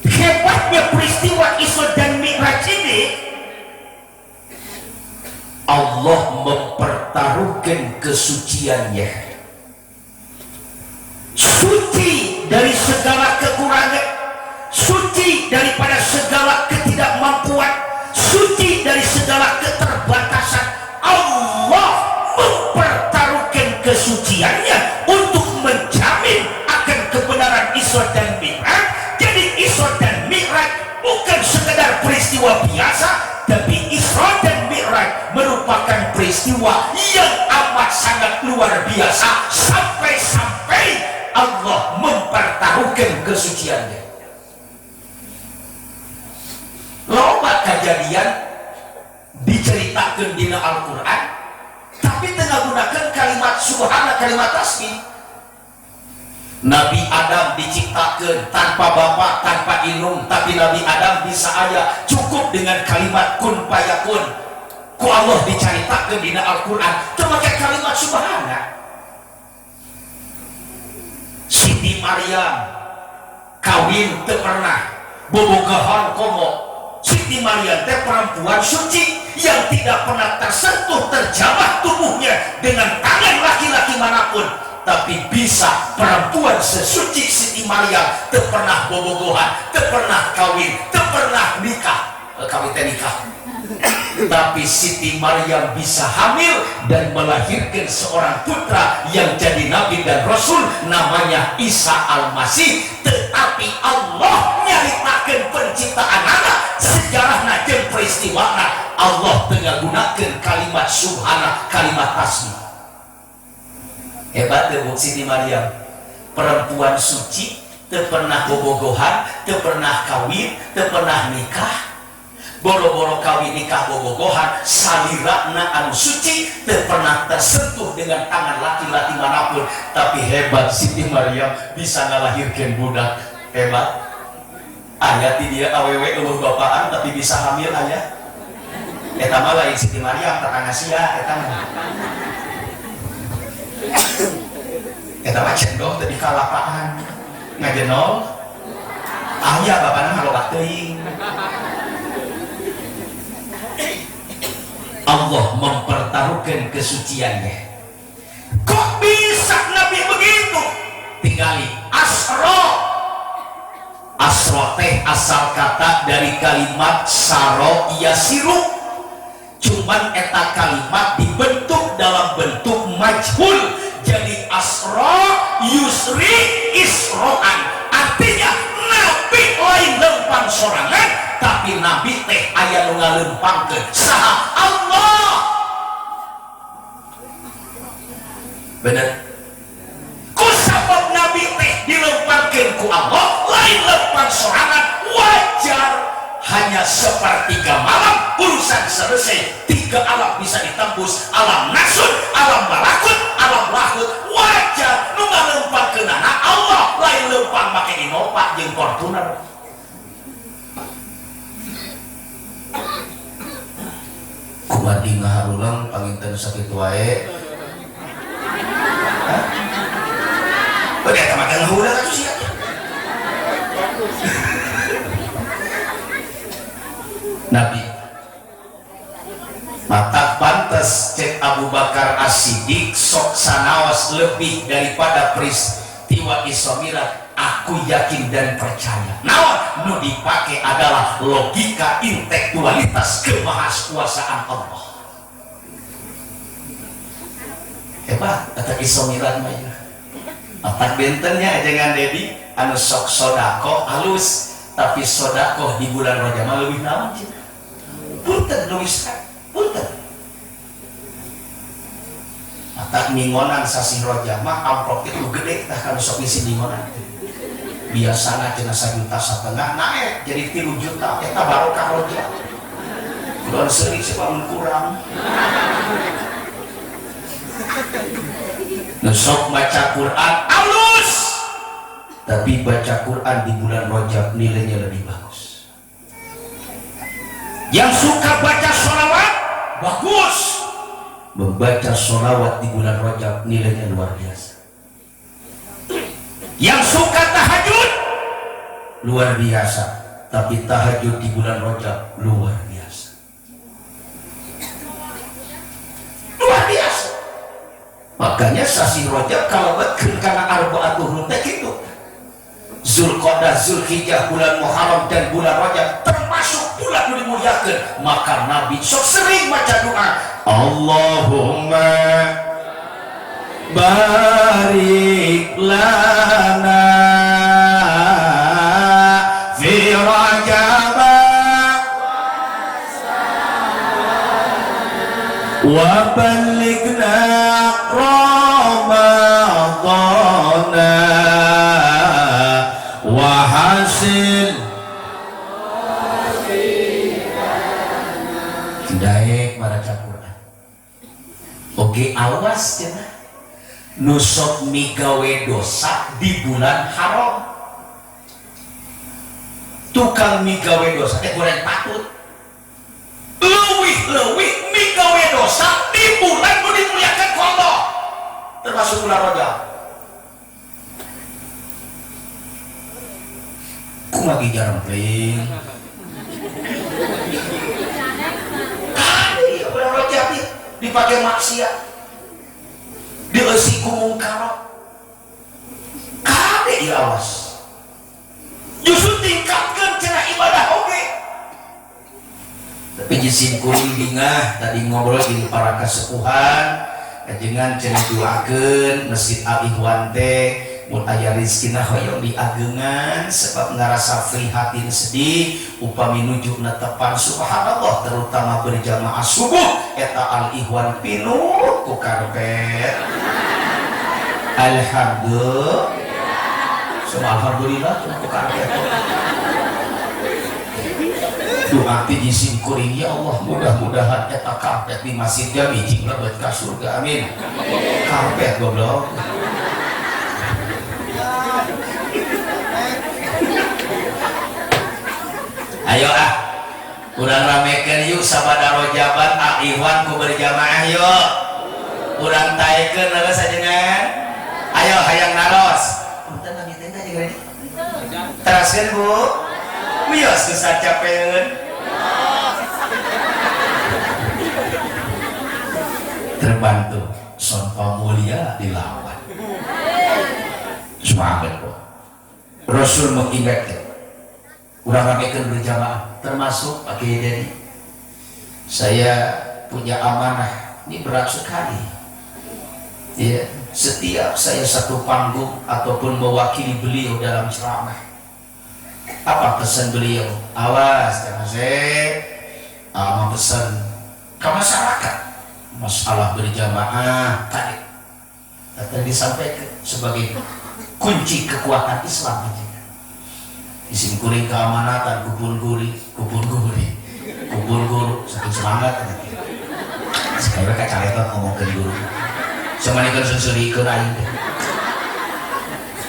Hebatnya peristiwa Isra dan Mi'raj ini, Allah mempertaruhkan kesuciannya, suci dari segala kekurangan, suci daripada segala ketidakmampuan, suci dari segala keterbatasan. Allah mempertaruhkan kesuciannya untuk menjamin akan kebenaran Isra dan Mi'raj. Jadi Isra dan Mi'raj bukan sekedar peristiwa biasa, tapi Isra dan Mi'raj merupakan peristiwa yang amat sangat luar biasa, sampai-sampai Allah mempertaruhkan kesuciannya. Loba kejadian diceritakan di Al-Quran, tapi tengah gunakan kalimat subhana, kalimat tasbih. Nabi Adam diciptakan tanpa bapak, tanpa indung, tapi Nabi Adam bisa aja cukup dengan kalimat kun fayakun. Ku Allah diceritakan di Al-Quran memakai kalimat subhana. Siti Maryam kawin teu pernah bobogohan komo. Siti Maryam teh perempuan suci yang tidak pernah tersentuh terjamah tubuhnya dengan tangan laki-laki manapun. Tapi bisa perempuan sesuci Siti Maryam teu pernah bobogohan, teu pernah kawin, teu pernah nikah, kawin teh nikah. Tapi Siti Maryam bisa hamil dan melahirkan seorang putra yang jadi nabi dan rasul, namanya Isa Al-Masih. Tetapi Allah nyaritakeun penciptaan anak, sejarahna jeung peristiwana Allah tengah gunakan kalimat subhana, kalimat tasbih. Hebat deh Siti Maryam, perempuan suci, teu pernah bobogohan, teu pernah kawin, teu pernah nikah. Boro-boro kawin nikah bobogohan, salirana anu suci, teu pernah tersentuh dengan tangan laki-laki manapun. Tapi hebat Siti Maryam bisa ngalahirkeun budak. Hebat. Aya ti dia awewe eueuh bapaan tapi bisa hamil aya. Eta mah lain Siti Maryam tetangga sia eta mah. Eta mah cendol teu dikalapaan. Ngajenol. Aya bapana halobat teuing. Allah mempertaruhkan kesuciannya. Kok bisa Nabi begitu? Tinggali asro. Asro teh asal kata dari kalimat saro yasiru. cuman eta kalimat dibentuk dalam bentuk majhul jadi asra yusri isroan, artinya nabi lain lempang sorangan tapi nabi teh aya nu ngalempangkeun saha Allah. Bener ku sabab nabi teh dilempangkeun ku Allah lain lempang sorangan wajar. Hanya sepertiga malam urusan selesai, 3 alam bisa ditembus, alam nasut, alam malakut, alam lahut, wajar nu ngalempangkeunana Allah lain lempang make Innova jeung Fortuner. Kumadi ngaharulang panginten sakitu wae. Udah tamakan ngahulang atuh sia. Nabi mata pantas cek Abu Bakar As-Siddiq sok sanaos lebih daripada peristiwa Isra Mi'raj. Aku yakin dan percaya naon nu dipake adalah logika intelektualitas kemahaskuasaan Allah. Hebat kata Isra Mi'raj mah. Otak bentennya ajengan Dedi anu sok sodako halus tapi sodako di bulan Rajab mah leuwih naon cenah. Punten Luis, punten. Mata ningonan sasi Rajab mah amplop itu gede tah kalau sok ngisi ningonan. Biasana cenah 1,5 juta naik jadi 3 juta eta barokah Rajab. Kulon seurik sepamun kurang. Nusok baca Quran alus, tapi baca Quran di bulan Rajab nilainya lebih bagus. Yang suka baca sholawat bagus, membaca sholawat di bulan Rajab nilainya luar biasa. Yang suka tahajud luar biasa, tapi tahajud di bulan Rajab luar biasa. Luar biasa. Makanya sasi Rajab kalau betul karena arba'atuhun teh gitu. Zulqa'dah, Zulhijjah, bulan Muharram dan bulan Rajab termasuk bulan yang dimuliakan. Maka Nabi sok sering baca doa, Allahumma barik lana fi Rajab wa ballighna Ramadana hasil daek baca Quran. Oke awas cenah nusok migawe dosa di bulan haram. Tukang migawe dosa teh goreng patut. Leuwih migawe dosa di bulan nu dimuliakan ku Allah. Termasuk bulan Rajab. Lagi jarang pling kali bulan Rajab dipakai maksiat dieusi ku mungkar kali awas justru tingkatkan cenah ibadah oge. Tapi jisim kuring dingah tadi ngobrol di para kasepuhan kajengan cenah duakeun Masjid Al-Ikhwan teh mun aya rezekina hoyong diagengan sebab ngarasa prihatin sedih upami nuju netepan subhanallah terutama berjamaah subuh eta Al-Ikhwan pinuh ku karpet. Alhamdulillah ku karpet. Doa ti jisim kuring ya Allah mudah-mudahan eta karpet di masjid jami jing lebet ka surga amin. Karpet goblok. Ayo kurang ramekeun yuk sabada Rajaban Al-Ikhwan ku berjamaah yuk. Kurang taekeun leus sajengan. Ayo hayang naros. Punten ngamiteun teh jeung teraskeun Bu. Wios geus sacapeun. Terbantu son pamulia dilawan. Semangat Bu. Rasul mengingatkan kurang ramekeun berjamaah termasuk pakai jadi saya punya amanah. Ini berat sekali. Ya, setiap saya satu panggung ataupun mewakili beliau dalam ceramah, apa pesan beliau? Awas, jangan saya pesan ke masyarakat masalah berjamaah tadi disampaikan sebagai kunci kekuatan Islam. Isim kuring keamanatan, kubur guru, saking semangat. Sekarang kacaretan ngomongin guru, semanikan sensori ke lain.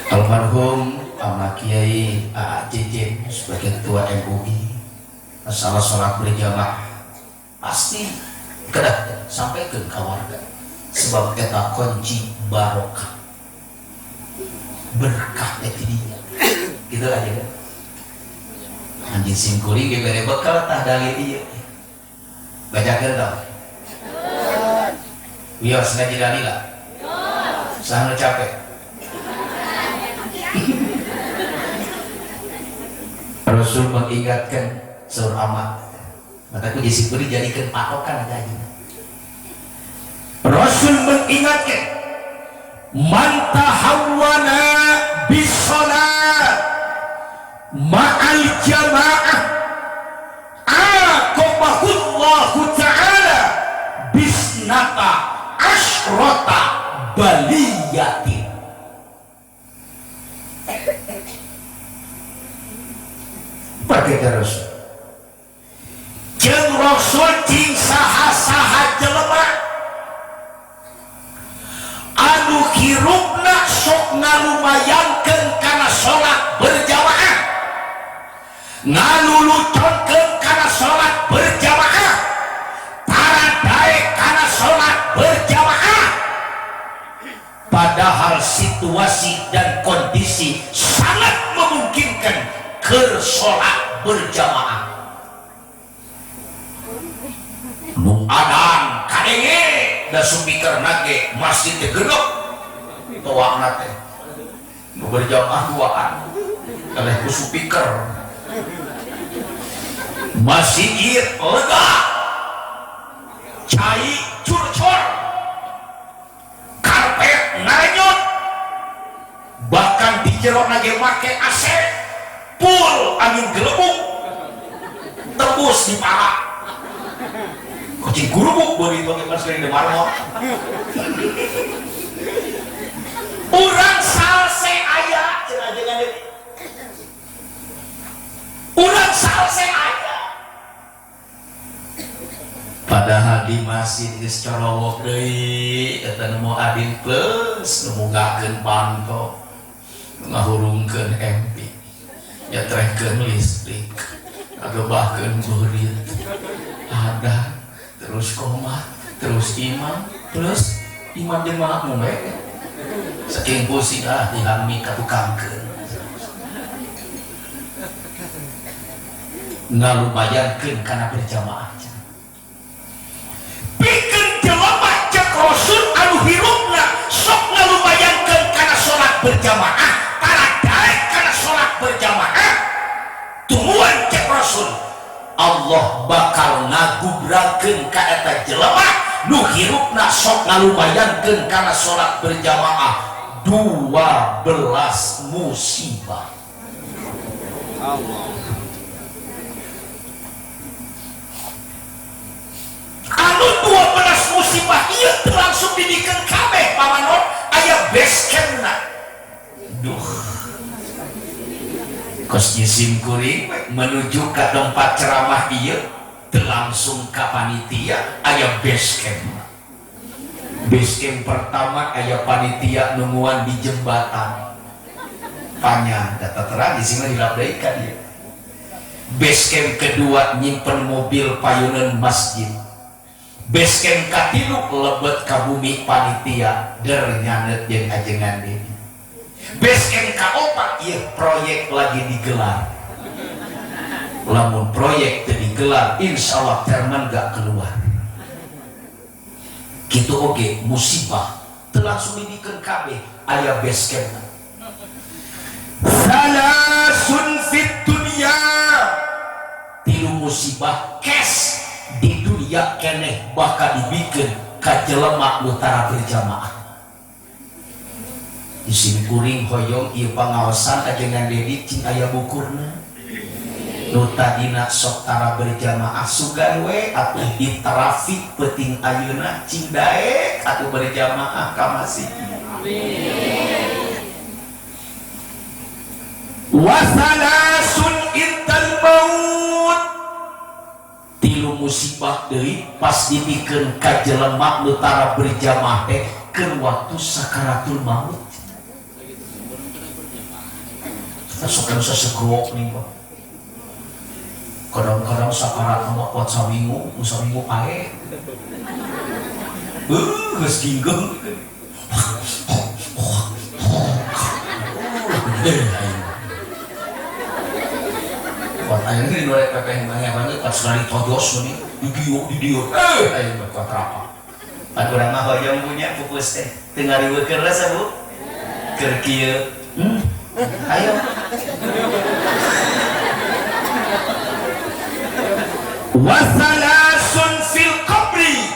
Almarhum Pak Kiai Jejen sebagai ketua MUI, masalah sholat berjamaah pasti kedah sampai ke keluarga, sebab kita kunci barokah berkah etidinya gitu aja kan. Anjing singkuri gebere bekal tah dalil ieu bacakeun tah wios ngaji dalila saha capek. Rasul mengingatkan surah Amat, maka aku disingkuri jadikan patokan aja. Rasul mengingatkan man tahawwana bisolat ma'al jamaah aqabahullahu ta'ala bisnata asyrota baliyatin. Pakai terus jeung Rasul cing saha-saha jelema anu hirupna sok ngalumayankeun kana salat berjamaah, ngaluluconkeun kana salat berjamaah, taradae kana salat berjamaah, padahal situasi dan kondisi sangat memungkinkan keur salat berjamaah. Nu adan kadenge da speaker nage masjid teh genep toana teh nu berjamaah duaan oleh ku speaker masjid lega cai curcor karpet ngarenyot bahkan di jero nage make AC full angin gelembung tembus di paha kucing gurubuk beri itu pas dari demarmo urang salse aya cenah urang salse aya padahal di masjid geus corowok deui eta nu adin plus nu mugakeun panto ngahurungkeun MP nyetrehkeun listrik ngagebahkeun burit ada terus koma terus imam plus imam jeung makmum saking pusing dihami ka tukangkeun ngalumayankeun kana berjamaah pikeun jelema cek Rasul anu hirupna sok ngalumayankeun kana salat berjamaah taradae kana salat berjamaah tumuan cek Rasul Allah bakal ngagubrakeun ka eta jelema nu hirupna sok ngalumayankeun kana salat berjamaah 12 musibah. Allah. Anu 12 musibah ieu teu langsung didikeun kabeh pamanon aya base camp-na. Duh. Kos jisim kuring menuju ke tempat ceramah ieu teu langsung ka panitia aya base camp. Base camp pertama aya panitia nungguan di jembatan. Panya data terang di sini dilabdaikan ya. Base camp kedua nyimpen mobil payunan masjid. Base camp katilu lebet ka bumi panitia der nyanet jeung ajengan deui. Base camp kaopat ieu proyek lagi digelar. Lamun proyek teu digelar insyaallah terman gak keluar. Kitu oge musibah teu langsung didikeun kabeh aya base camp. Salasun fit dunya, tilu musibah cash di dunia. dunia keneh bakal dibikin ka jelema nu tara berjamaah. Isin kuring hoyong ieu pangaosan ajengan Dedi cing aya bukurna. Nu tadina sok tara berjamaah sugan we atuh di trafik peuting ayeuna cing daek atuh berjamaah ka masjid. Wasalasun intal maut, tilu musibah deui pas dipikeun ka jelema nu tara berjamaah teh keun waktu sakaratul maut. Sok segrok nih Pak. Kadang-kadang sakarat mah kuat saminggu pae. Geus ginggeng. Buat ayeuna ini norek pepeh mah pas lari tojos nih, di dieu. Ayeuna kuat apa? Pan urang mah hoyong punya pupus teh. Teu ngariweukeun rasa Bu. Keur kieu. Ayo. Wasalasun fil qabri,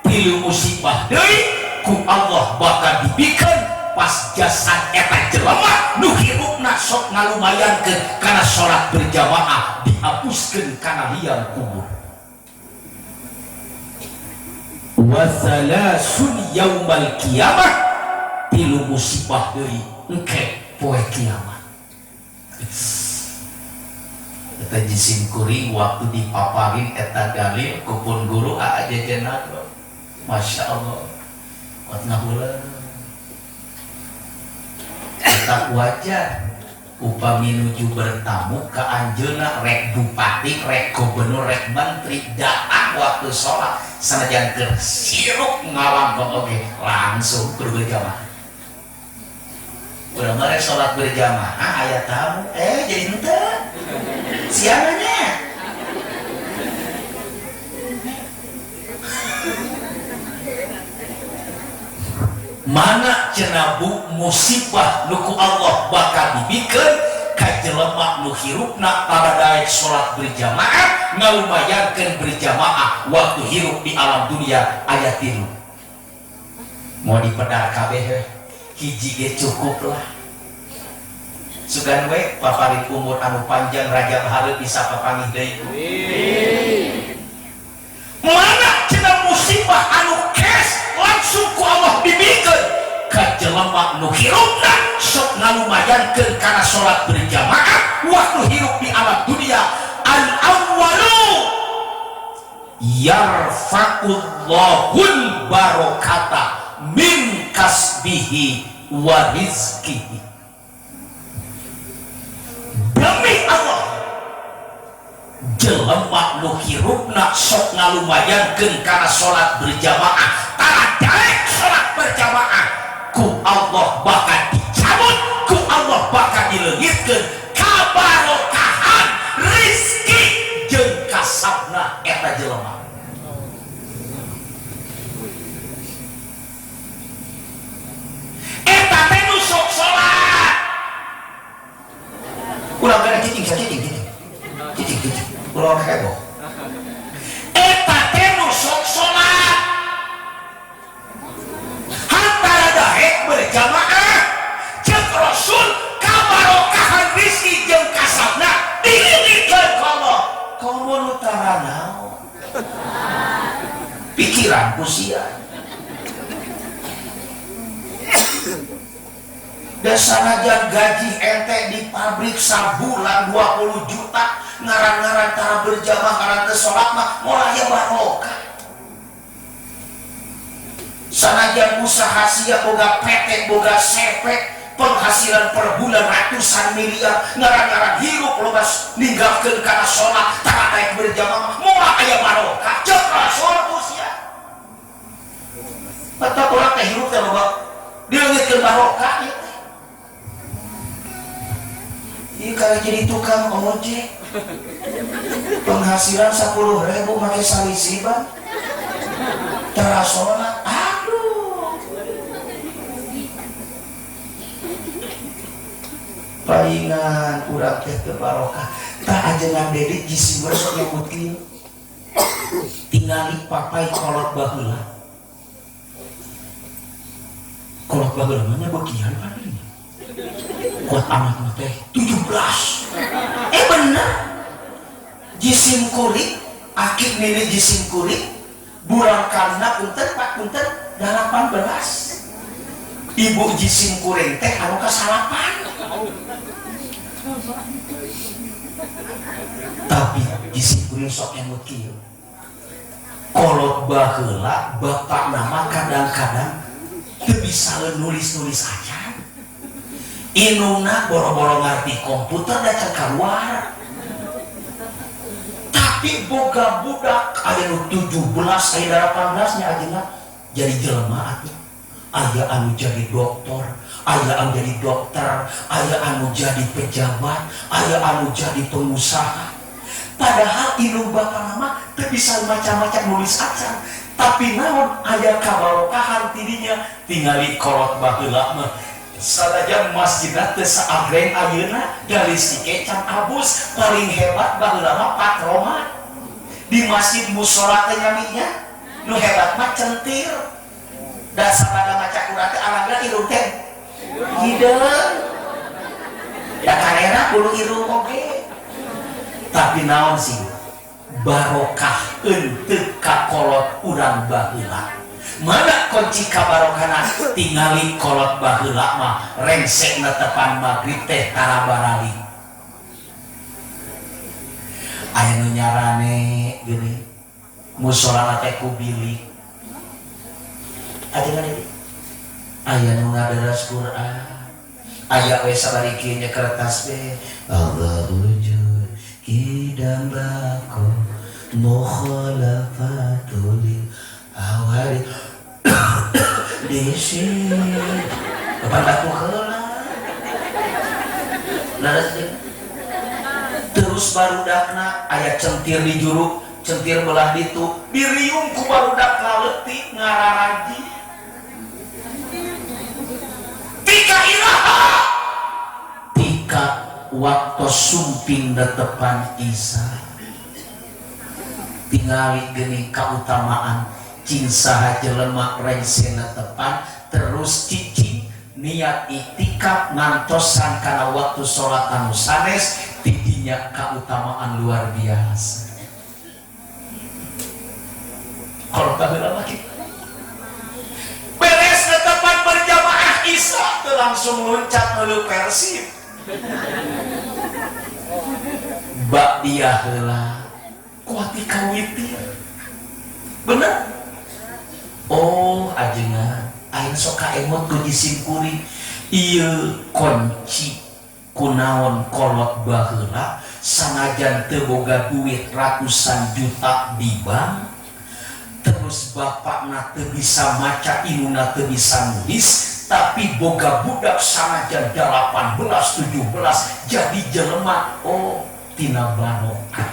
tilu musibah deui ku Allah bakal dibikeun pas jasad eta jelema nu hirupna sok ngalumayankeun kana salat berjamaah dihapuskeun kana liang kubur. Wasalasun yaumal qiyamah, tilu musibah deui engke poe kiamat. Eta jisim kuring waktu dipaparin eta dalil kupun guru ajajenat. Masya Allah. Wat ngahuleun. Eta wajar upami nuju bertamu ke anjeunna rek bupati, rek gubernur, rek menteri datang waktu sholat sanajan keur siruk ngalampong oge langsung keur berjamaah. Udah mereka sholat berjamaah aya tamu jadi henteu siananya mana cenah Bu musibah nu ku Allah bakal dibikeun ka jelema nu hirupna pada daek sholat berjamaah ngalumayankeun berjamaah waktu hirup di alam dunia aya 3 mau dipedar kabeh hiji ge cukup lah. Sugan we paparin umur anu panjang raja hareup bisa papangih deui. Mana cenah musibah anu kes langsung ku Allah dibikeun ka jelema nu hirupna sok ngalumayankeun kana salat berjamaah waktu hirup di alam dunia. Al awwalu yarfa'ullahul barakata min kasbihi wa rizkihi. Demi Allah jelema nu hirupna sok ngalumayankeun kana salat berjamaah tara daek salat berjamaah ku Allah bakal dicabut, ku Allah bakal dileungitkeun kabarokahan rizki jeung kasabna eta jelema. Eta teh nu sok salat. Urang gara cicing. Urang heboh. Eta teh nu sok salat. Hantara daek berjamaah jeung Rasul kabarokahan rizki jeung kasabna dililikkeun ka Allah. Komo nu tara naon? Pikiran ku sia. Dan sanajan gaji ente di pabrik sabulan 20 juta ngaran-ngaran tara berjamaah ngaran teu salat mah moal aya barokah. Sanajan usaha sia boga PT boga sepek penghasilan per bulan ratusan miliar ngaran-ngaran hirup loba ninggalkeun kana salat tara daek berjamaah moal aya barokah. Ceuk Rasul sia. Eta urang teh hirup teh loba dileungitkeun barokah ieu. Iya kalau jadi tukang ojek penghasilan 10.000 pakai salisiban terasona aduh palingan urang teh teu barokah tah ajengan Dedi jisi sok nyebutin tingali papai kolot baheula. Kolot baheula mah nya bagian paling. Kuat anak teh 17. Bener. Jisim kuring, akib nini jisim kuring, burang kalina punten pak punten 18. Ibu jisim kuring teh anu kasalapan. Tapi jisim kuring sok emut kieu. Kolot baheula bapak nama kadang-kadang teu bisa nulis-nulis aja. Inungna boro-boro ngarti komputer da can kaluar. Tapi boga budak aya nu 17 aya 18 nya ajeuna jadi jelema atuh. Aya anu jadi dokter, aya anu jadi dokter, aya anu jadi pejabat, aya anu jadi pengusaha. Padahal ilmu bapak nama teu bisa macam-macam nulis acan. Tapi naon aya kabarokahan tidinya tingali kolot baheula mah. Salaja masjidna teu saagreng ayeuna galistike can abus paling hebat baheula mah patromat. Di masjid mushola teh nyaminya nu hebat mah centir. Da sabada maca Quran teh alangga irung teh hideung. Da karena kudu irung oge. Tapi naon sih barokah henteu ka kolot urang baheula. Mana kunci kabarokahna tingali kolot baheula mah rengsek netepan maghrib teh tara barali. Aya nu nyarane geuning musholana teh ku bilik. Ajeuna deui. Aya nu ngadaras Quran. Aya we sabariki nya kertas be. Allahu jud kidam bako mukhalafatul awari desi kepada heula. Laras terus barudakna aya centir di juru, centir belah ditu, diriung ku barudak leutik ngararaji. Tika iraha tika waktu sumping netepan Isa. Tingali geuning kautamaan cing saha jelema rengse netepan terus cicing niat iktikaf ngantosan kana waktu salat anu sanes tidinya kautamaan luar biasa. Kalau baheula mah kitu. Beres netepan berjamaah Isya teu langsung loncat meuleuh Persib. Bak dia heula kuati kawitir. Bener? Oh, ajeuna aing sok kaemot ku jisim kuring. Ieu kunci kunaon kolot baheula sanajan teu boga duit ratusan juta di bank. Terus bapakna teu bisa maca, inuna teu bisa nulis, tapi boga budak sanajan 18 17 jadi jelema. Oh, tina barokah,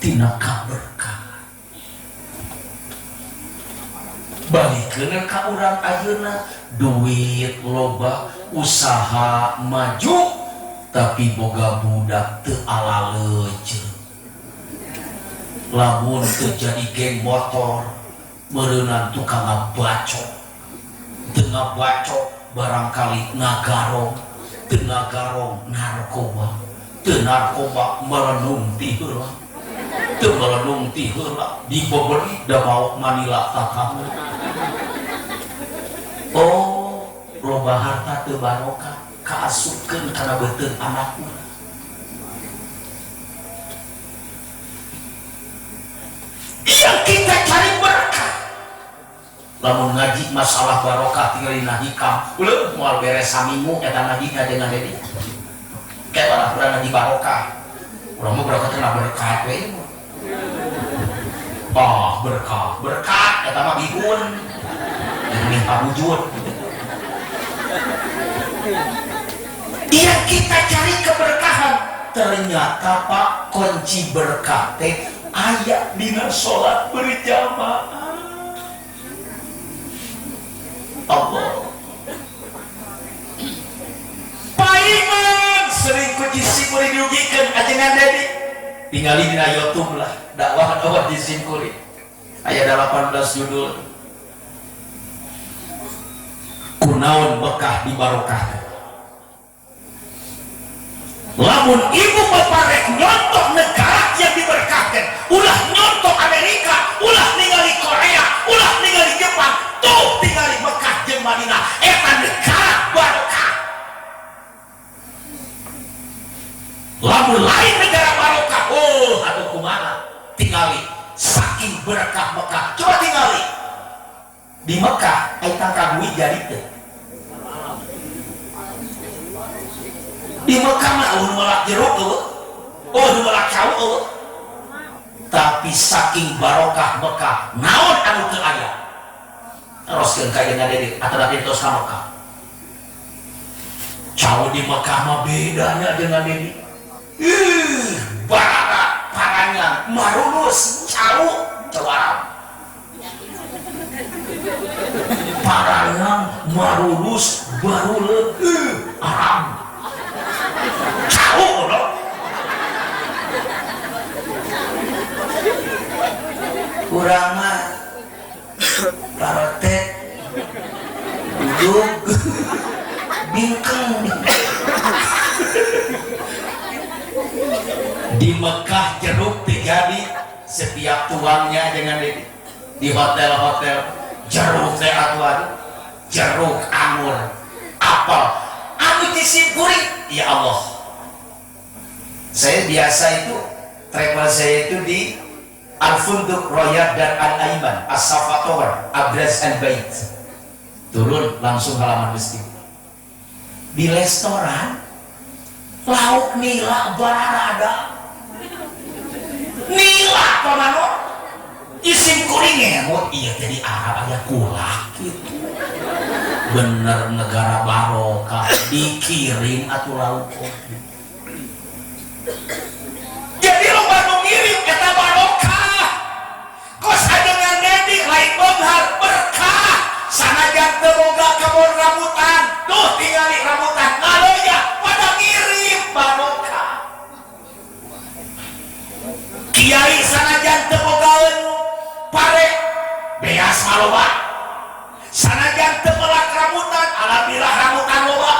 tina kaberkah. Balikeun ka urang ayeuna duit loba, usaha maju, tapi boga budak teu alaleuceun. Lamun teu jadi geng motor, meureunnan tukang ngabacok. Teu ngabacok barangkali ngagarong, teu ngagarong narkoba, teu narkoba merenung ti heula. Teu merenung ti heula diboberi da bawa Manila takamu. Oh, loba harta teu barokah kaasupkeun kana beuteung anakna. Yang kita cari berkah. Lamun ngaji masalah barokah tinggal dina hikam. Ulah moal beres samimu eta ngajina jeung ngade di. Kayak urang ngaji barokah. Urang mah berkah teh berkah we. Berkah, berkah eta mah bihun. Ini pawujud. Yang kita cari keberkahan ternyata Pak kunci berkah teh aya dina salat berjamaah. Allah palingan sering ku jisi murid diugikeun aja dengan Dedi tinggali dina YouTube lah dakwah di Simkuring aya 18 judul kunaon bekah di barokah lamun ibu bapak nyontok negara yang diberkahkan ulah nyontok Amerika ulah ningali Korea ulah ningali Jepang tuh tinggali Mekah jeung Madinah eta negara barokah lamun lain negara barokah aduh kumaha tinggali saking berkah Mekah coba tinggali di Mekah eta kagui jadi teh di Mekah mah melak jeruk melak cau tapi saking barokah Mekah naon anu teu aya teruskeun ka jeung Dedi atuh Dedi tos ka Mekah cau di Mekah mah bedanya dengan Dedi barara paranya marulus cau Arab paranya marulus baruleut Arab kurang mah parotet duduk bingkeng di Mekah jeruk terjadi setiap tuangnya dengan di hotel-hotel jeruk teh atuan jeruk anggur apel anu disimkuring ya Allah saya biasa itu travel saya itu di Al-Funduk Royal dan Al-Aiman As-Safa Tower Abraz and Bait turun langsung halaman masjid di restoran lauk nila barada nila pamano isim kuring emot iya jadi Arab aya kulak gitu bener negara barokah dikirim atuh lauk jadi lo baru ngirim eta barokah kos adengan Dedi lain bogar berkah sanajan teu boga kebon rambutan tuh tingali rambutan ngaloya pada ngirim barokah kiai sanajan teu bogaeun pare beas maloba sanajan teu melak rambutan alhamdulillah rambutan loba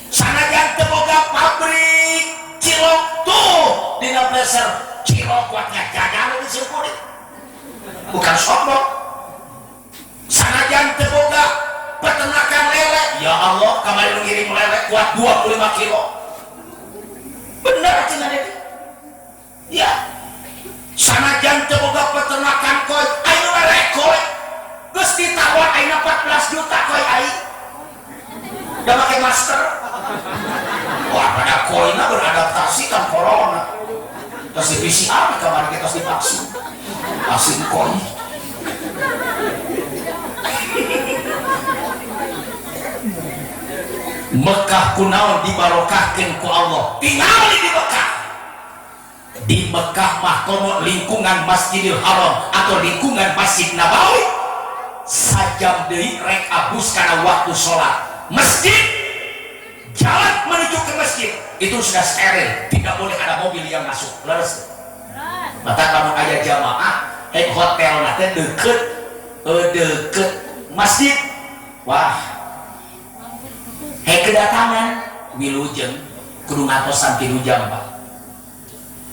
sanajan teu boga pabrik cilok tuh dina pleser cilok kuatnya jajan di Simkuring bukan sombong sanajan teu boga peternakan lele ya Allah kamari ngirim lele kuat 25 kilo bener cenah Dedi ya sanajan teu boga peternakan koi ayo lele koi geus ditawar ayeuna 14 juta koi ai da make masker wah pada koina beradaptasi kan corona terus di PCR kamari kita divaksin vaksin koi Mekah kunaon dibarokahkeun ku Allah tingali di Mekah di Mekah mah komo lingkungan Masjidil Haram atau lingkungan Masjid Nabawi sajam deui rek abus kana waktu sholat masjid jalan menuju ke masjid itu sudah steril tidak boleh ada mobil yang masuk leres mata kamu aya jamaah hotel nanti deket masjid wah kedatangan wilujeng kudu ngatosan 3 jam Pak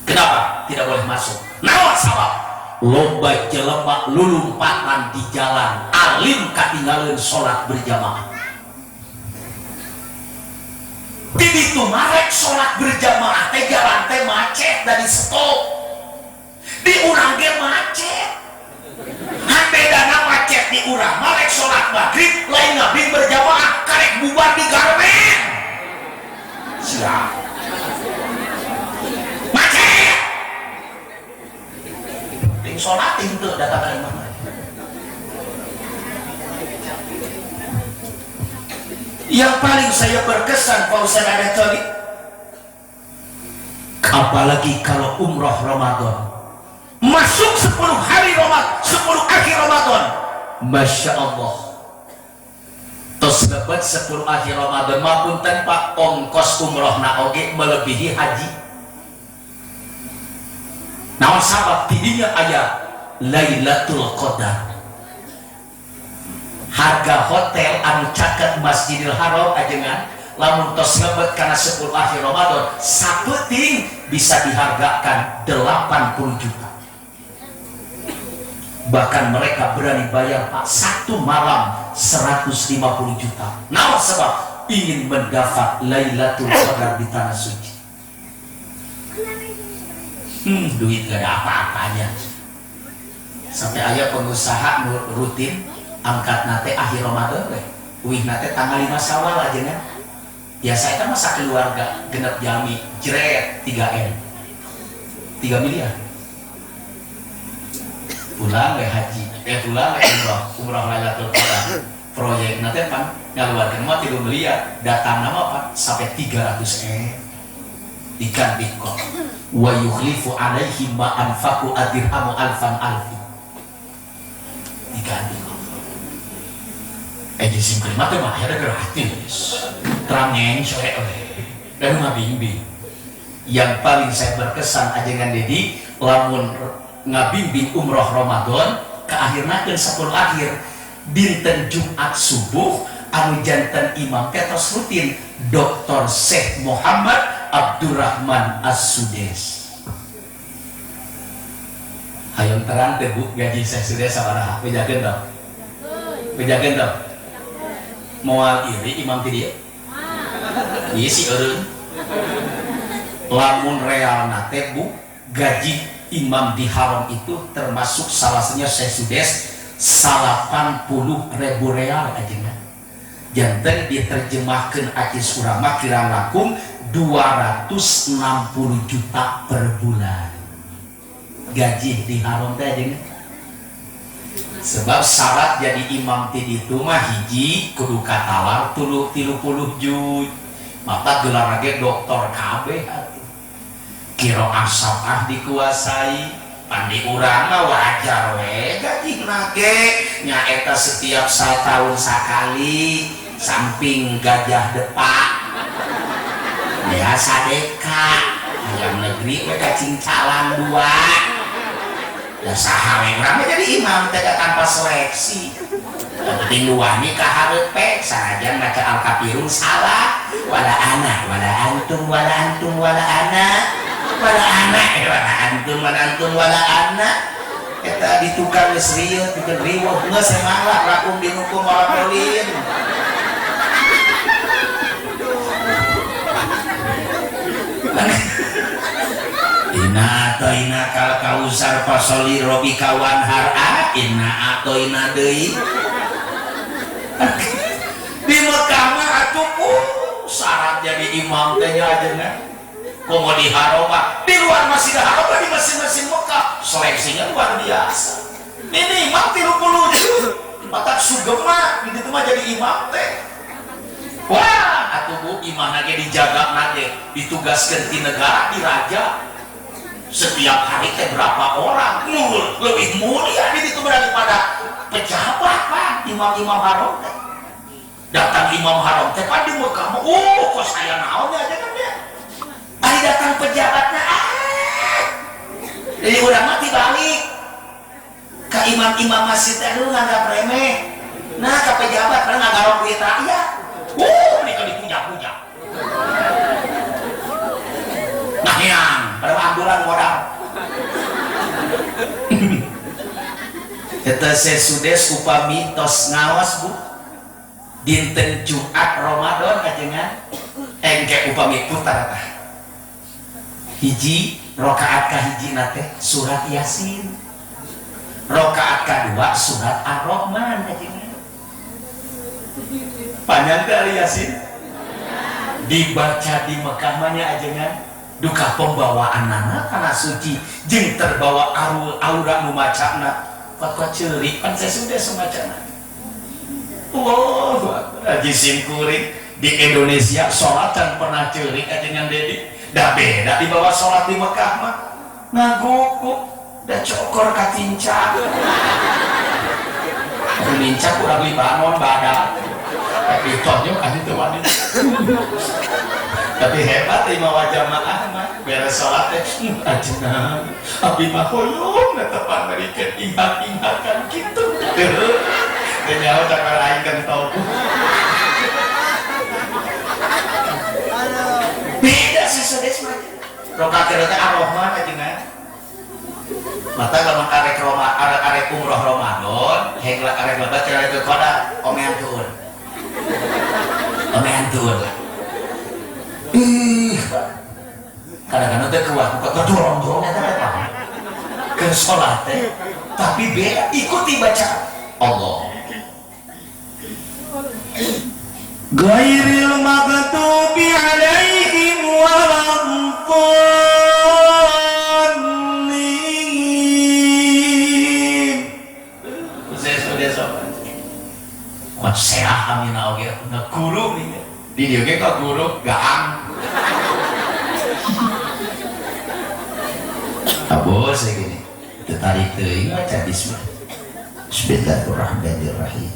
kenapa tidak boleh masuk naon sabab loba jelema lulumpatan di jalan alim katinggalin sholat berjamaah di itu marek sholat berjamaah teh jalan teh macet dari stop di urang ge macet handedana macet di urang marek sholat maghrib lain ngabdi berjamaah karek bubar di garmen siap macet ting sholat itu datang dari mana yang paling saya berkesan Pak Ustaz ada tadi apalagi kalau umroh Ramadan masuk 10 hari Ramadan 10 akhir Ramadan Masya Allah tos dapat 10 akhir Ramadan maupun tanpa ongkos umroh na oge melebihi haji naon sabab tidinya aya Lailatul Qadar. Harga hotel anu caket Masjidil Haram ajengan lamun tos ngebet karena 10 akhir Ramadan sapeting bisa dihargakan 80 juta. Bahkan mereka berani bayar Pak satu malam 150 juta. Namun sebab ingin mendapat Lailatul Qadar di tanah suci. Duit gak ada apa-apanya. Sampai ayah pengusaha rutin angkat nate akhir Ramadan wih nate tanggal 5 Syawal aja kan. Biasa itu masa keluarga genep jami jeret 3M 3 miliar pulang haji pulang umroh Lailatul Qadar proyek nate pan ngaluarkeun mah 3 miliar datang nama Pak sampai 300M ikan bitcoin wa yukhlifu alaihi ma anfaqu adirhamu alfan alfi ikan bitcoin jisim kelima itu mah ada gratis terangnya sore dan ngabimbing. Yang paling saya berkesan ajengan Dedi lamun ngabimbing umroh Ramadan ke akhirna ke 10 akhir dinten Jumat subuh anu janten imam petos rutin Dr. Syekh Muhammad Abdurrahman As-Sudes. Hayang terang teh Bu gaji Syekh Sudes sabaraha bejakeun dong. Bejakeun dong. Moal iri imam ti dieu. Ieu si eureun. Lamun real nate Bu gaji imam di haram itu termasuk salah satunya Syekh Sudes 80.000 real aja. Janten diterjemahkan acis urama kirang lakum 260 juta per bulan gaji di haram teh aja. Sebab syarat jadi imam ti ditu mah hiji kudu katalar 30 juta mata gelar lagi doktor KB kiro asapah dikuasai pandi urang mah wajar we gaji nage nyaeta setiap 1 tahun sekali samping gajah depak biasa deka ayam negeri we cacing calang 2 ya saha we jadi imam tidak tanpa seleksi penting luah nikah hareupe sanajan baca Al-Kafirun salah wala ana wala antum wala antum wala ana wala ana wala antum wala antum wala ana eta ditukar geus rieuh pikeun riweuh geus semalah lakum dinukum walapolin Inna atoina kal kausar fasoli robi kawan har'a inna atoina deui di Mekah mah atuh syarat jadi imam teh aja kan komo di haram di luar Masjidil Haram di masjid-masjid Mekah seleksinya luar biasa minimal 30 juta matak sugema di ditu mah jadi imam teh wah atuh Bu imam ge dijaga nage ditugaskeun ti negara di raja setiap hari teh berapa orang lebih mulia di ditu daripada pejabat Pak imam-imam haram teh datang imam haram teh Pak di Mekah kok saya naon aja kan dia ari datang pejabatnya jadi udah mati balik ke imam-imam masjid teh lu nganggap remeh nah ke pejabat karena nganggap duit rakyat mereka dipuja-puja nah yang pada ambulan modal eta Sudes upami tos ngawas Bu dinten Jumat Ramadan kajengan engke upami putar tah hiji rakaat kahiji nate surat Yasin rakaat kedua surat Ar-Rahman kajengan panjang kali Yasin dibaca di Mekah manya ajengan duka pembawaan anak kana suci jeung terbawa aura nu macana fatwa ceurik pan saya sudah semacana jisim kuring di Indonesia sholat kan pernah ceurik dengan Dedi dah beda di bawah sholat di Mekah mah ngagukuk dah cokor katincak katincak kurang libanon badak tapi tonyo kan itu wanita Tapi hebat imam jamaah mah beres salat teh ajenah abdi mah hoyong netepan merikeun ingat-ingatkan kitu teu nyaho tak lain kan tau beda sih sedes mah roka keur teh ar-Rahman ajenah mata kalau arek umroh Ramadan heng arek lebat arek ke koda omean tuun lah kadang-kadang teh kuat buka dorong-dorong eta teh paham ke salat teh tapi beda ikuti baca Allah ghairil maghdubi alaihim waladdallin saya kuat seah amina oge na guru nih di dieu ge ka guru gaang Abo segini tertarik teuing maca Bismillahirrahmanirrahim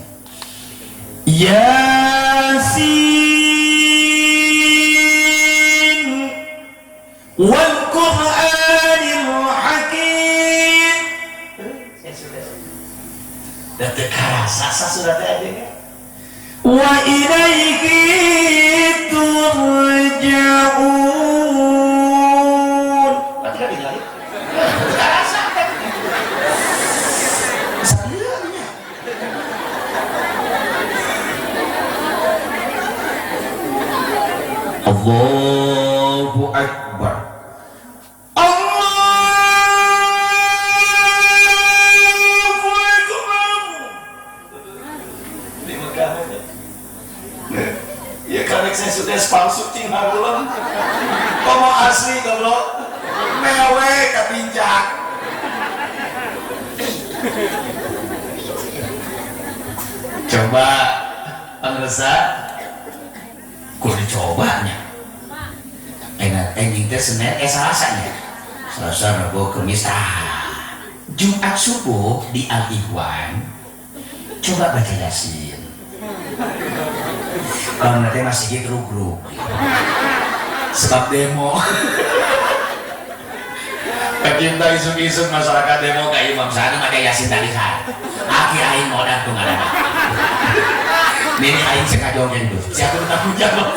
Yasin wal Qur'anil Hakim dan terkarasa sudah ada wa ilaihi turja'un berarti kan digali terkarasa kan sadeunya Allahu Akbar saya sudah palsu cing harulang komo asli goblok mewe kapincak coba pemirsa kudu dicobanya enjing teh Senin Selasanya Selasa Rabu Kamis Jumat subuh di Al-Ihwan coba baca Yasin kalau nanti masih gitu grup sebab demo kecinta isuk-isuk masyarakat demo ke Imam Sanu ada Yasin dari sana akhir aing modal tuh nggak ada ini aing sekajongin tuh siapa bertanggung jawab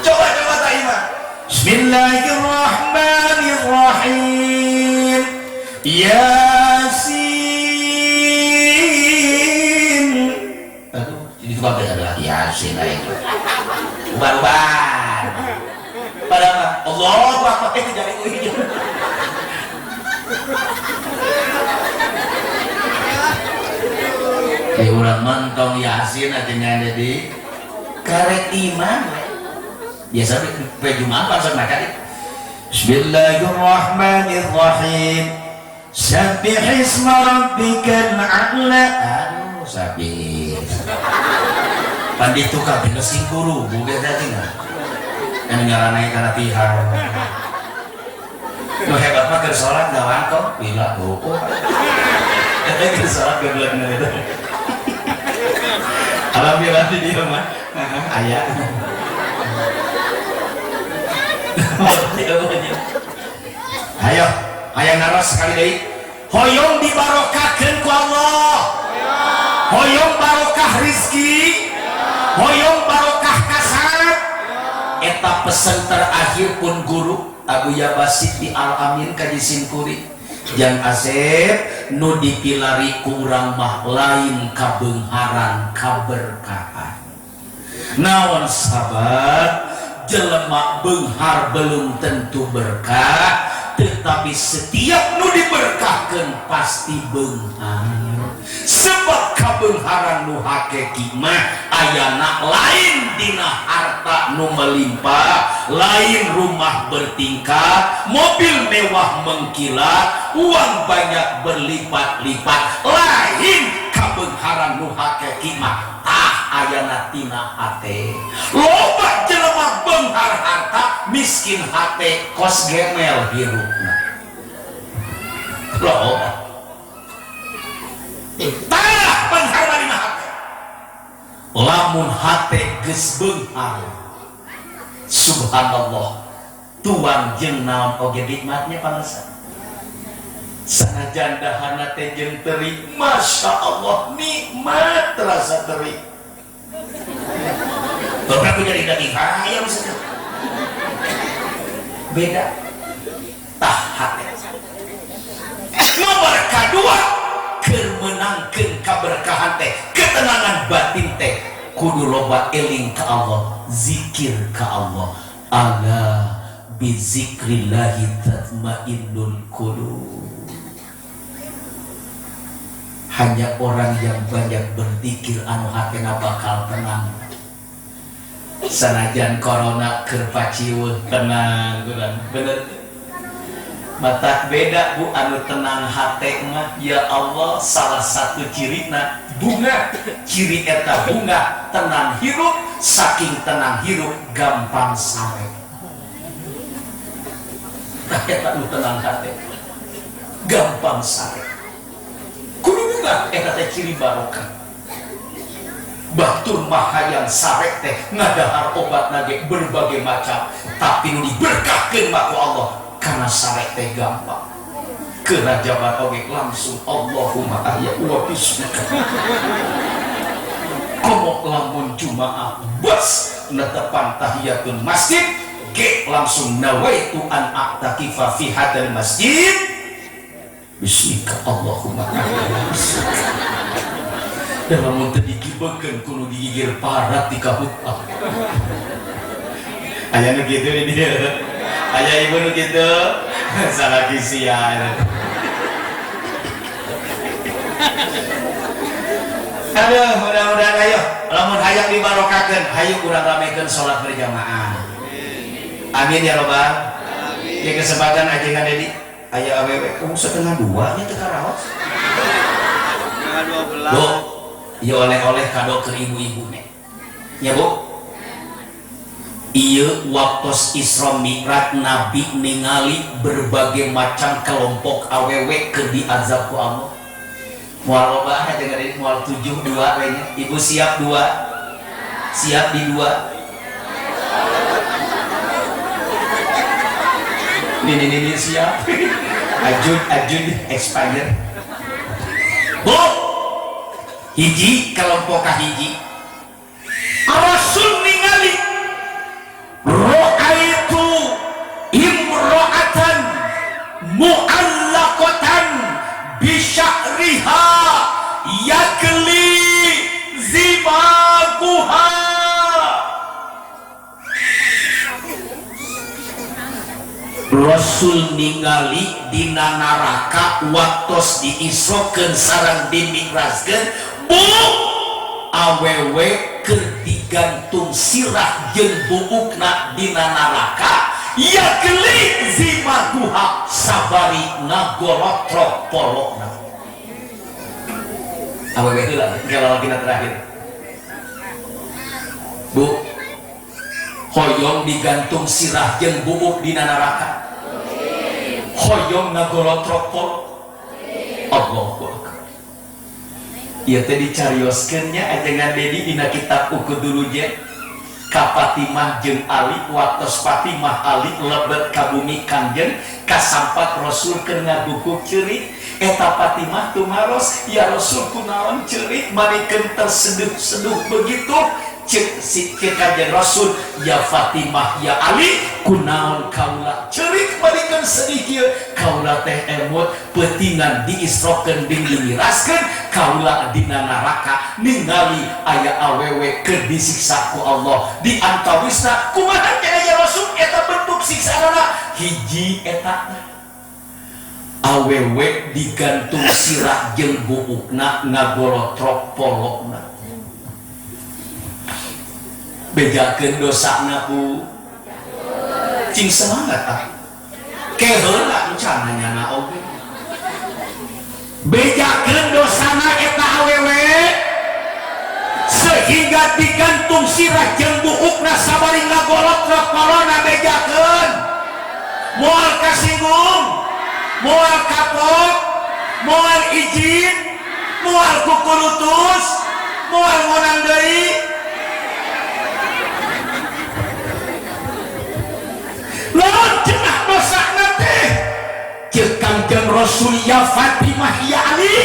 coba tak Imam Bismillahirrahmanirrahim Yasin itu kan adalah Yasin lain ubar-ubar padahal Allah Akbar itu dari ujung di urang mentong Yasin artinya ada di karek iman biasa berjumaah langsung baca Bismillahirrahmanirrahim Sabbihisma rabbikal a'la aduh sabih panditu ka binusing guru bukan tadi nggak yang ngaranai karena pihak lo hebat mah ke sholat gak wangkok bila buku katanya ke sholat gak bilang itu alhamdulillah di dia mah ayah ayo naros sekali deh hoyong dibarokahkeun ku Allah hoyong barokah rizki hoyong barokah kasarap eta pesan terakhir pun guru Abu Yabasid di Al-Amin kajisin kuri Jang Asep nu dipilari kurang mah lain kabeungharan kaberkahan naon sahabat jelema beunghar belum tentu berkah tetapi setiap nu diberkahkeun pasti beunghar sebab kabeungharan nu hakiki mah ayana lain dina harta nu melimpah lain rumah bertingkat mobil mewah mengkilat uang banyak berlipat-lipat lain kabeungharan nu hakiki mah ayana tina hate loba jelema beunghar harta miskin hate kos gemel hirupna loba tah beunghar dina hate lamun hate geus beunghar subhanallah tuang jeung naon oge nikmatnya panusan sanajan dahana teh jeung teri masya Allah nikmat terasa teri beberapa jadi daging hayam saja beda tah hate nomor kedua keur menangkeun kaberkahan teh ketenangan batin teh kudu loba eling ka Allah zikir ka Allah ala bizikrillahi tatmainnul qulub. Hanya orang yang banyak berzikir anu hatena bakal tenang. Sanajan corona keur pacieuh tenang urang bener. Mata beda Bu anu tenang hate mah ya Allah salah satu cirina bunga ciri eta bunga tenang hirup saking tenang hirup gampang sare. Tah eta anu tenang hate gampang sare. Kudu bunga eta teh ciri barokah. Batur mah hayang sare teh ngadahar obat nage berbagai macam tapi nu diberkahkeun mah ku Allah karena sare teh gampang. Kerajaban oge langsung Allahumma ahya wa bismika. Komok lamun jumaah bos netepan tahiyatul masjid ge langsung nawaitu an a'takifa fi hadzal masjid bismika Allahumma ahya wa bismika. Dan lamun teu digibekeun kudu digigir parat di kahutah. Aya nu kitu di dieu. Aya ibu nu kitu. Salah kisian. Aduh, mudah-mudahan ayo lamun hayang dibarokahkeun, hayu urang ramekeun salat berjamaah. Amin ya robbal. Amin. Di kesempatan ajengan Dedi, aya awewe setengah 2 nya teu karaos. Setengah 12. Bu, ieu oleh-oleh kado ke ibu-ibu nih. Ya Bu. Ieu waktos Isra Mi'raj Nabi ningali berbagai macam kelompok awewe keur diazab ku Allah. Moal loba aja ngeureun moal 7 2 we nya. Ibu siap 2? Siap di 2? Ini siap. Ajun expired. Bu. Hiji kelompok kahiji. Rasul ningali ra'aitu imra'atan mu'allaqatan bisya'riha yakli zimaguha. Rasul ningali dina neraka waktos diisrokeun sareng dimikraskeun Bu awewe keur digantung sirah jeung buukna dina neraka yakli zimaguha sabari ngagolotrok polokna. Awewe heula kalau kita terakhir Bu hoyong digantung sirah jeung buuk dina neraka hoyong ngagolotrok polok Allahu akbar. Ieu teh dicarioskeunnya ajengan Dedi dina kitab Ukud dulu je ka Fatimah jeung Ali waktos Fatimah Ali lebet ka bumi Kangjeng kasampat Rasul keur ngaguguk ceurik eta Fatimah tumaros ya Rasul kunaon ceurik manikeun terseduh-seduh begitu cek si Kanjeng Rasul ya Fatimah ya Ali kunaon kaula ceurik manikeun sedih kieu kaula teh emot peutingan diisrokeun dimiraskeun kaula dina neraka ningali aya awewe keur disiksa ku Allah di antawisna kumaha aya Rasul eta bentuk siksaana hiji eta awewe digantung sirah jeung buukna ngagolotrok polokna bejakeun dosana ku cing semangat ah ke heula encana nyana oge bejakeun dosana eta awewe sehingga digantung sirah jeung buukna sabari ngagolotrok polona bejakeun moal kasinggung moal kapok moal izin moal kukurutus moal ngonang deui Rosulia Fatimah Yani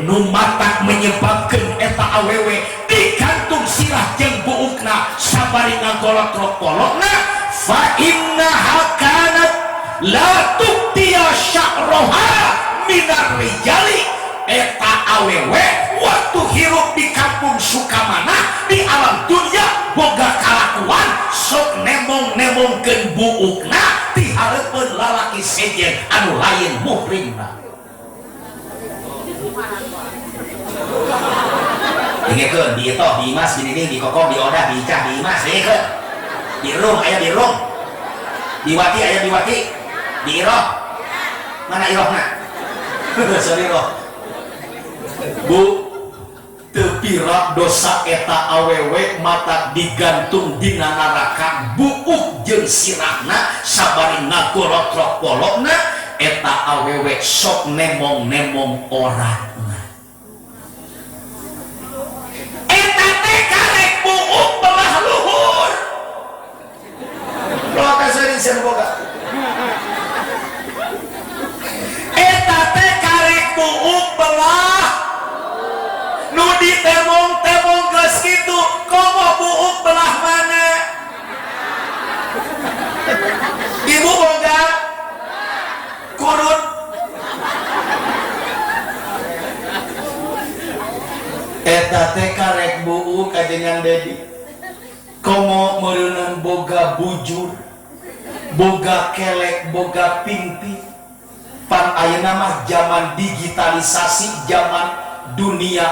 nu matak menyebabkan eta awewe digantung sirah jeung buukna sabari ngagolot polokna fa innaha kanat la tuktiya sya'roha minar rijali. Eta awewe waktu hirup di kampung Sukamana di alam dunia boga kalakuan sok nemong-nemongkeun buukna ti hareupeun lalaki sejen anu lain muhrimna. Dengekeun di etoh di Mas di dinding di kokok di odah di icah di Mas dengekeun. Di rum aya di rum. Di wati aya di wati. Di iroh. Mana irohna? Sorry roh. Bu tepira dosa eta awewe mata digantung dina neraka buuk jeung sirahna sabari ngagorotrok polokna eta awewe sok nemong-nemong orangna. Eta teh karek buuk belah luhur. Loka seuring sen boga. Eta teh karek buuk belah nu ditemong-temong geus kitu komo buuk belah mana? Ibu boga kurut. Eta teh karek buuk kajengan Dedi komo meureunang boga bujur boga kelek boga pingpi pan ayeuna mah zaman digitalisasi zaman dunia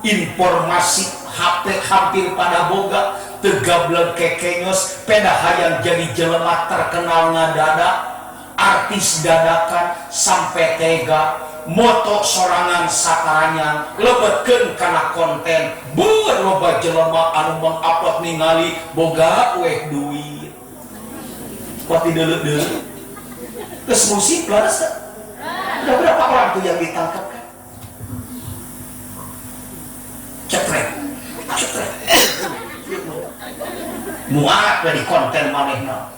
informasi HP hampir pada boga tegablek kekenyos peda hayang jadi jelema terkenal ngadada artis dadakan sampai tega moto sorangan sakaranya lebetkeun kana konten beuh loba jelema anu mengupload ningali boga weh duit kuat dideuleu-deuleu geus musik laras ada berapa orang tuh yang ditangkap cetrek muat dari konten manehna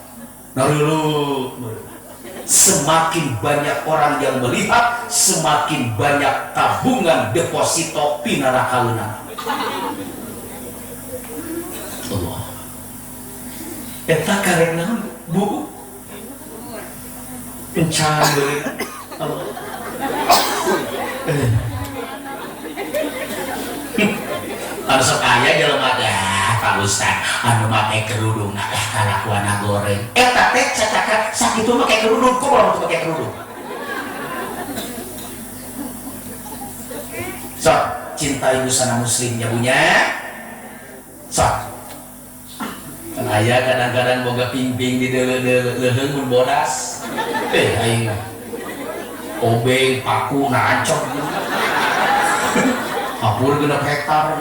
narulu. Semakin banyak orang yang melihat semakin banyak tabungan deposito pinarakauna. Allah eta karek naon bu encan deui Allah. Anu sok aya jelema dah Pak Ustaz anu make kerudung kalakuana goreng eta teh cacaka sakitu make kerudung kok urang make kerudung sok cintai busana muslim ya bunya sok kan aya kadang-kadang boga pimping di leuheung mun bodas aing obeng paku nancok apur genep hektar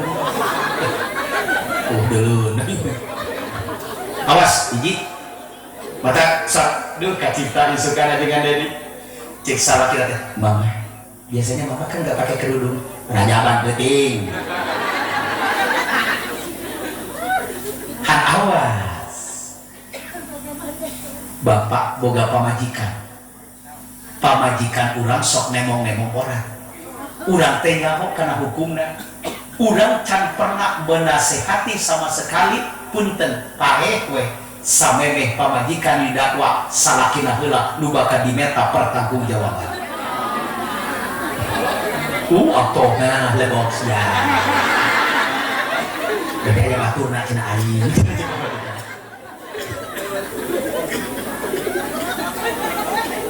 deulun awas hiji mata sak duh kacipta disukana dengan Dedi cek salah kita teh mama biasanya mama kan nggak pakai kerudung rajaban penting han awas bapak boga pamajikan urang sok nemong-nemong orang urang teh nyaho kana hukumna urang can pernah menasehati sama sekali punten paeh we samemeh pamajikan didakwa salakina heula nu bakal dimeta pertanggungjawaban atohna lebok sia gede baturna cenah aing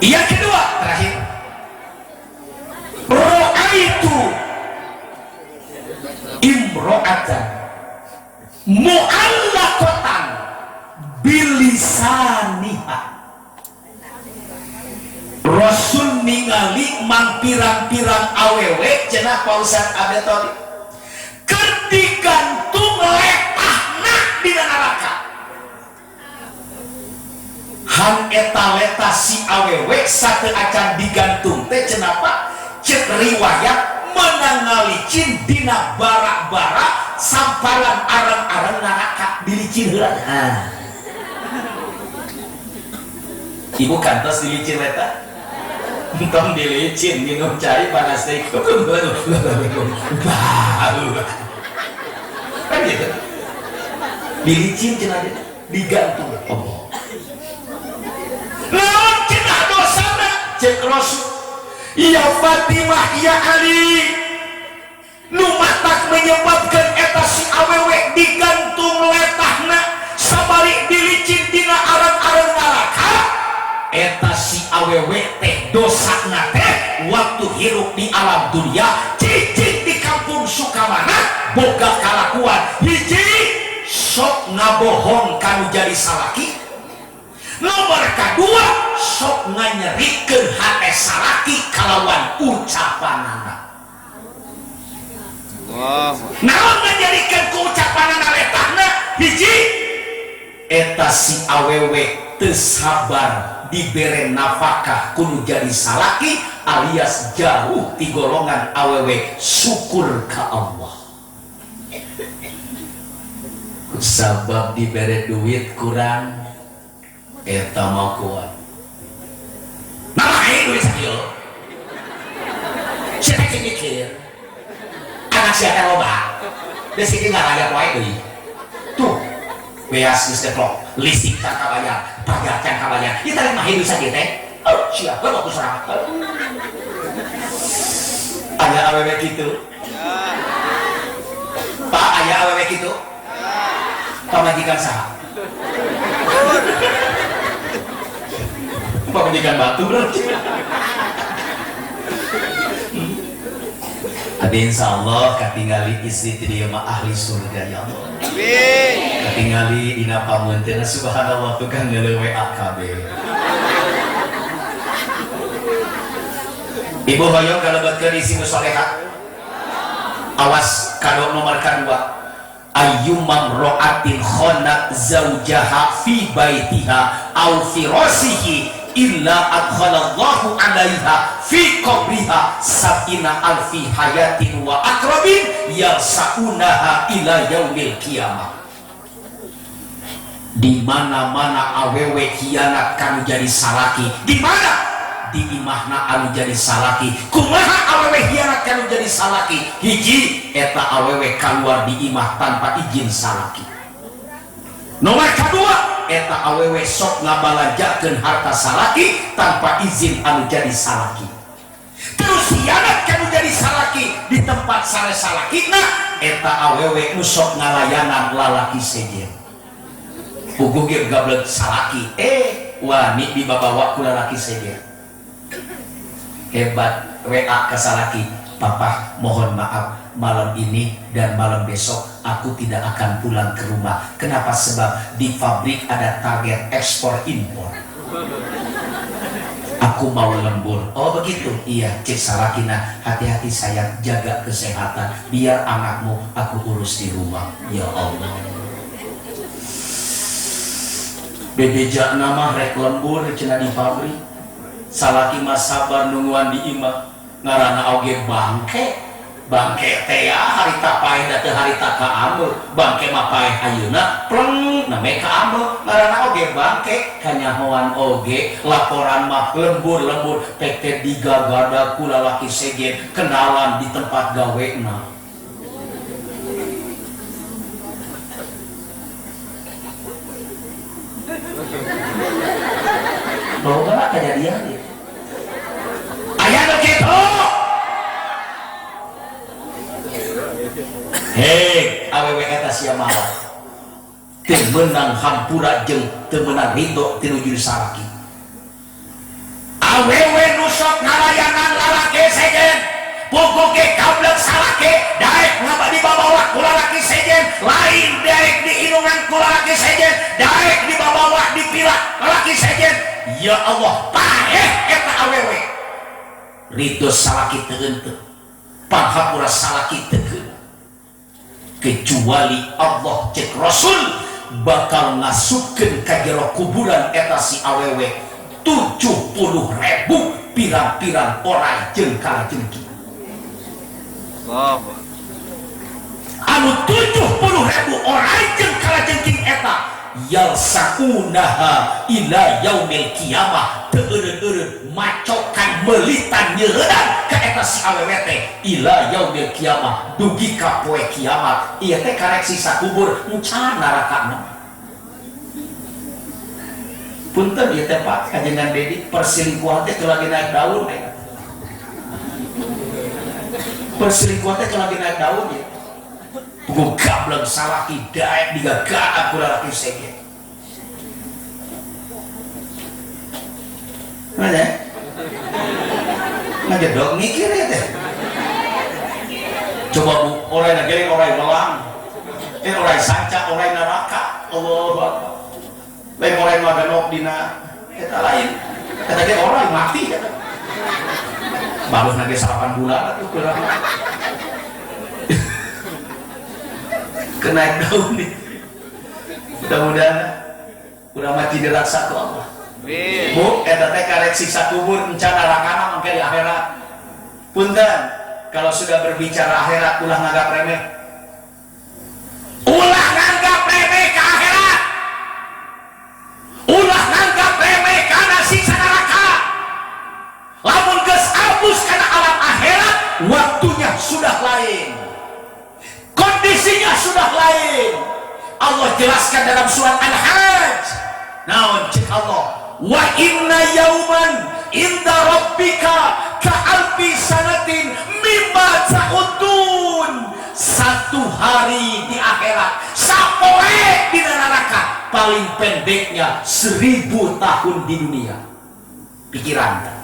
yang kedua terakhir ro'aitu imro'atan mu'allaqatan bilisaniha. Rasul ningali mang pirang-pirang awewe cenah Pak Ustaz Abetoli digantung letahna di neraka. Han eta letah si awewe sate acan digantung teh cenah Pak cek riwayat menangalicin dina bara-bara samparan arang-arang neraka dilicin heula. Ibu kantos dilicin eta Entong dilicin minum cai panas teh kan gitu dilicin cenah digantung Allah lawan cenah dosana cek Rasul ya Fatimah ya Ali nu matak menyebabkan eta si awewe digantung letahna sabari dilicin dina arang-arang neraka eta si awewe teh dosana teh waktu hirup di alam dunia cicing di kampung Sukamana boga kalakuan hiji sok ngabohong kanu jadi salaki nomor kedua sok nganyerikeun hate salaki kalawan ucapanana naon nganyerikeun ku ucapanana letahna hiji eta si awewe teu sabar dibere nafkah kudu jadi salaki alias jauh di golongan awewe syukur ka Allah sabab dibere duit kurang eta mah kuat namain duit sakieu siapa yang mikir anak siapa loba dan sini nggak ada poin deui tuh beas geus deklok listrik can kabayar pajak can kabayar ieu teh mah hidup sakieu teh siapa waktu serang aya awewe kitu Pak aya awewe kitu pamajikan saha pamajikan batu berarti tapi insyaallah katingali istri ti dieu mah ahli surga ya Allah amin katingali dina pamunten subhanallah tukang ngeleuwe AKB ibu hoyong kalebatkeun isi nu salehah awas kado nomor kedua ayyumam ro'atin khonat zaujaha fi baitiha au firasihi illa adkhalallahu alaiha fi qabriha sab'ina alfi hayatin wa akrabin yarsaunaha ila yaumil qiyamah di mana-mana awewe hianat kanu jadi salaki di mana di imahna anu jadi salaki kumaha awewe hianat kanu jadi salaki hiji eta awewe keluar di imah tanpa izin salaki nomor kedua eta awewe sok ngabalajakeun harta salaki tanpa izin anu jadi salaki terus hianat kanu jadi salaki di tempat sare salakina eta awewe nu sok ngalayanan lalaki sejen puguh ge gablek salaki wani dibabawa ku lalaki sejen hebat WA ke salaki papa mohon maaf malam ini dan malam besok aku tidak akan pulang ke rumah kenapa sebab di pabrik ada target ekspor impor aku mau lembur oh begitu iya cek salakina hati-hati sayang jaga kesehatan biar anakmu aku urus di rumah ya Allah bebeja nama rek lembur cenah di pabrik salaki mah sabar nungguan di imah ngaranna oge bangke teh ya harita paeh da teu harita ka ameu bangke mah paeh ayeuna pleng name ka ameu ngaranna oge bangke kanyahoan oge laporan mah lembur teh digagada ku lalaki sejen kenalan di tempat gawena mau gak kejadian ya ayah begitu hei awewe eta sia malah teu meunang hampura jeung teu meunang ridho tinuju salaki awewe nu sok ngalayanan lalaki sejen pokok ge gablek salaki daek ngabadi babawa ku lalaki sejen lain daek diinungan ku lalaki sejen daek dibabawa dipilak lalaki sejen ya Allah paeh eta awewe ridho salaki teu henteu panghapura salaki teu kecuali Allah cek Rasul bakal ngasupkeun ka jero kuburan eta si awewe 70.000 pirang-pirang orang jeung kalajengking anu 70.000 orang jeung kalajengking eta yalsaunaha ila yaumil qiyamah teu eureun-eureun macokan melitan nyeudan ka eta si awewe teh ila yaumil kiamah dugi ka poe kiamat. Ieu teh karek siksa kubur encan narakana. Punten ieu teh Pak kajengan Dedi perselingkuhan teh lagi naik daun ya. Perselingkuhan teh lagi naik daun ya. Pukul gableng salaki daek digagaak ku lalaki sege. Mana? Ngedok mikir ya teh. Coba Bu, orang ngegeling orang melang, orang sanca, orang neraka, Allahu Akbar. Lain orang maganok dina, kita lain, kita ge orang mati ya. Baru nage 8 bulan tuh kurang. Kenaik daun nih. Mudah-mudahan udah mati diraksa ku Allah. Bu, eta teh karek siksa kubur encan nerakana mangke di akhirat. Punten, kalau sudah berbicara akhirat ulah nganggap remeh. Ulah nganggap remeh ke akhirat. Ulah nganggap remeh kana siksa neraka. Lamun geus abus kana alam akhirat, waktunya sudah lain. Kondisinya sudah lain. Allah jelaskan dalam surat Al-Hajj. Naon cek Allah, wa inna yauman inda rabbika ka'alfi sanatin mimma ta'udun. Satu hari di akhirat sapoe di neraka paling pendeknya 1000 tahun di dunia. Pikiran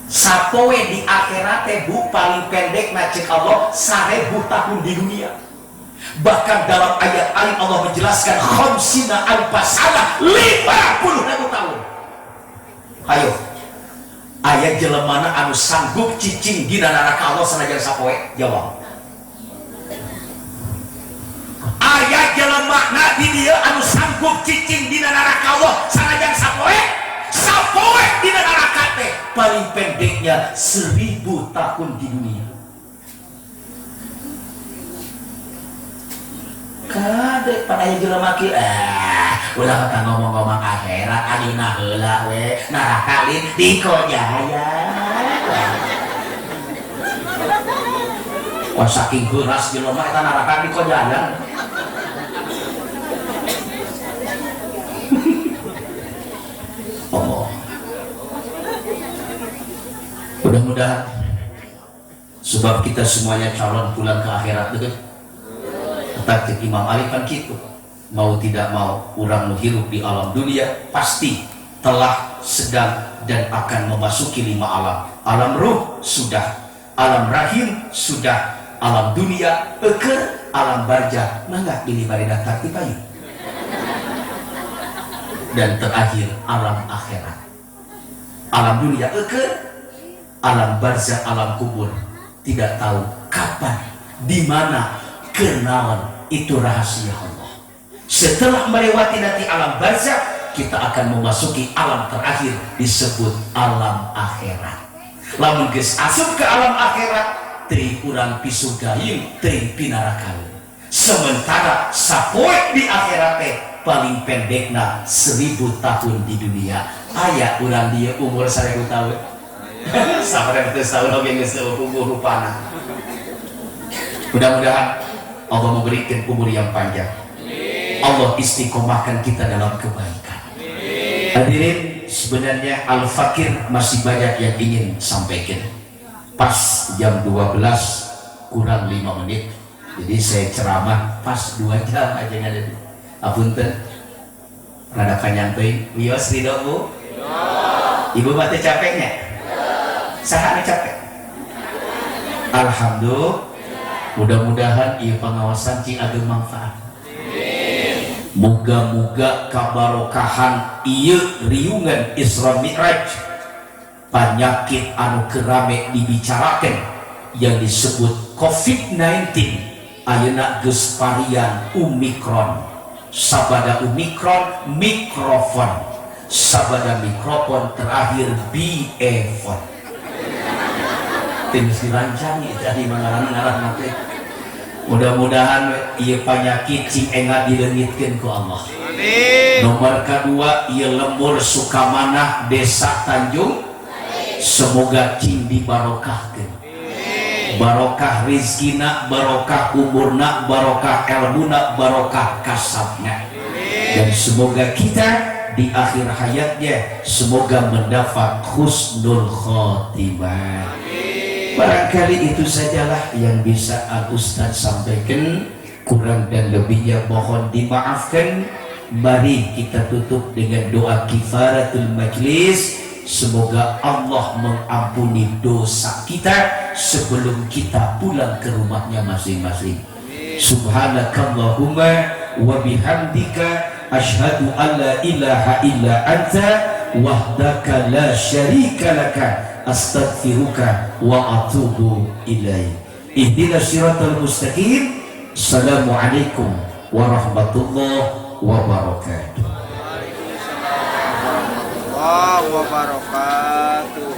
sapoe di akhirat Bu paling pendek cek Allah 1000 tahun di dunia. Bahkan dalam ayat lain Allah menjelaskan khamsina alfasana 50.000 tahun. Ayo ayat jelemana anu sanggup cicing dina neraka Allah sanajan sapoe jawab. Ayat jelemana di dia anu sanggup cicing dina neraka Allah sanajan sapoe dina neraka teh paling pendeknya 1000 tahun di dunia. Kadek pada yang jelema kieu ulah kata ngomong-ngomong akhirat adina heula we neraka lin di Kojaya. Wah saking geuras jelema eta neraka di Kojaya. Allah. Mudah-mudahan sebab kita semuanya calon pulang ke akhirat deket. Tapi Imam Ali kan gitu, mau tidak mau orang menghirup di alam dunia pasti telah, sedang dan akan memasuki 5 alam. Alam ruh sudah, alam rahim sudah, alam dunia eker, alam barzah nggak ini barida tartibayu, dan terakhir alam akhirat. Alam dunia eker, alam barzah, alam kubur tidak tahu kapan, di mana, kenalan. Itu rahasia Allah. Setelah melewati nanti alam barzah, kita akan memasuki alam terakhir disebut alam akhirat. Lamun geus asup ke alam akhirat, teu urang pisugahin, teu pinarakaeun. Sementara sapoe di akhirat teh paling pendekna 1000 tahun di dunia. Aya urang dieu umur 1000 tahun. Sabaraha teh tahun oge geus umur rupana. Mudah-mudahan Allah memberikan umur yang panjang. Allah istiqomahkan kita dalam kebaikan. Hadirin, sebenarnya Al-Fakir masih banyak yang ingin sampaikan. Pas jam 12 kurang 5 menit. Jadi saya ceramah pas 2 jam aja ngadeui. Apunten. Rada panjang teuing. Wios ridho Bu? Ibu mati capeknya? Saha anu capek? Alhamdulillah. Mudah-mudahan ieu pengawasan ci ageng manfaat. Muga-muga kabarokahan ieu riungan Isra Mi'raj, penyakit anu kerame dibicarakan yang disebut COVID-19 ayeuna geus varian Omicron. Sabada Omicron mikrofon, sabada mikrofon terakhir BA4. Tim dirancang dari mengarang-arang nanti. Mudah-mudahan ia penyakit cing enggak dileungitkeun ku Allah. Nomor kedua ieu lembur Sukamanah Desa Tanjung, semoga cing dibarokahkeun, barokah rizkina, barokah umurna, barokah ilmuna, barokah kasabna, dan semoga kita di akhir hayatnya semoga mendapat husnul khotimah. Barangkali itu sajalah yang bisa Al Ustaz sampaikan, kurang dan lebihnya mohon dimaafkan. Mari kita tutup dengan doa kifaratul majlis. Semoga Allah mengampuni dosa kita sebelum kita pulang ke rumahnya masing-masing. Subhanakallahumma wa bihamdika asyhadu an la ilaha illa anta wahdaka la syarika laka astaghfiruka wa atubu ilaik. Ihdinas siratal mustaqim. Assalamualaikum warahmatullahi wabarakatuh. Waalaikumsalam wabarakatuh.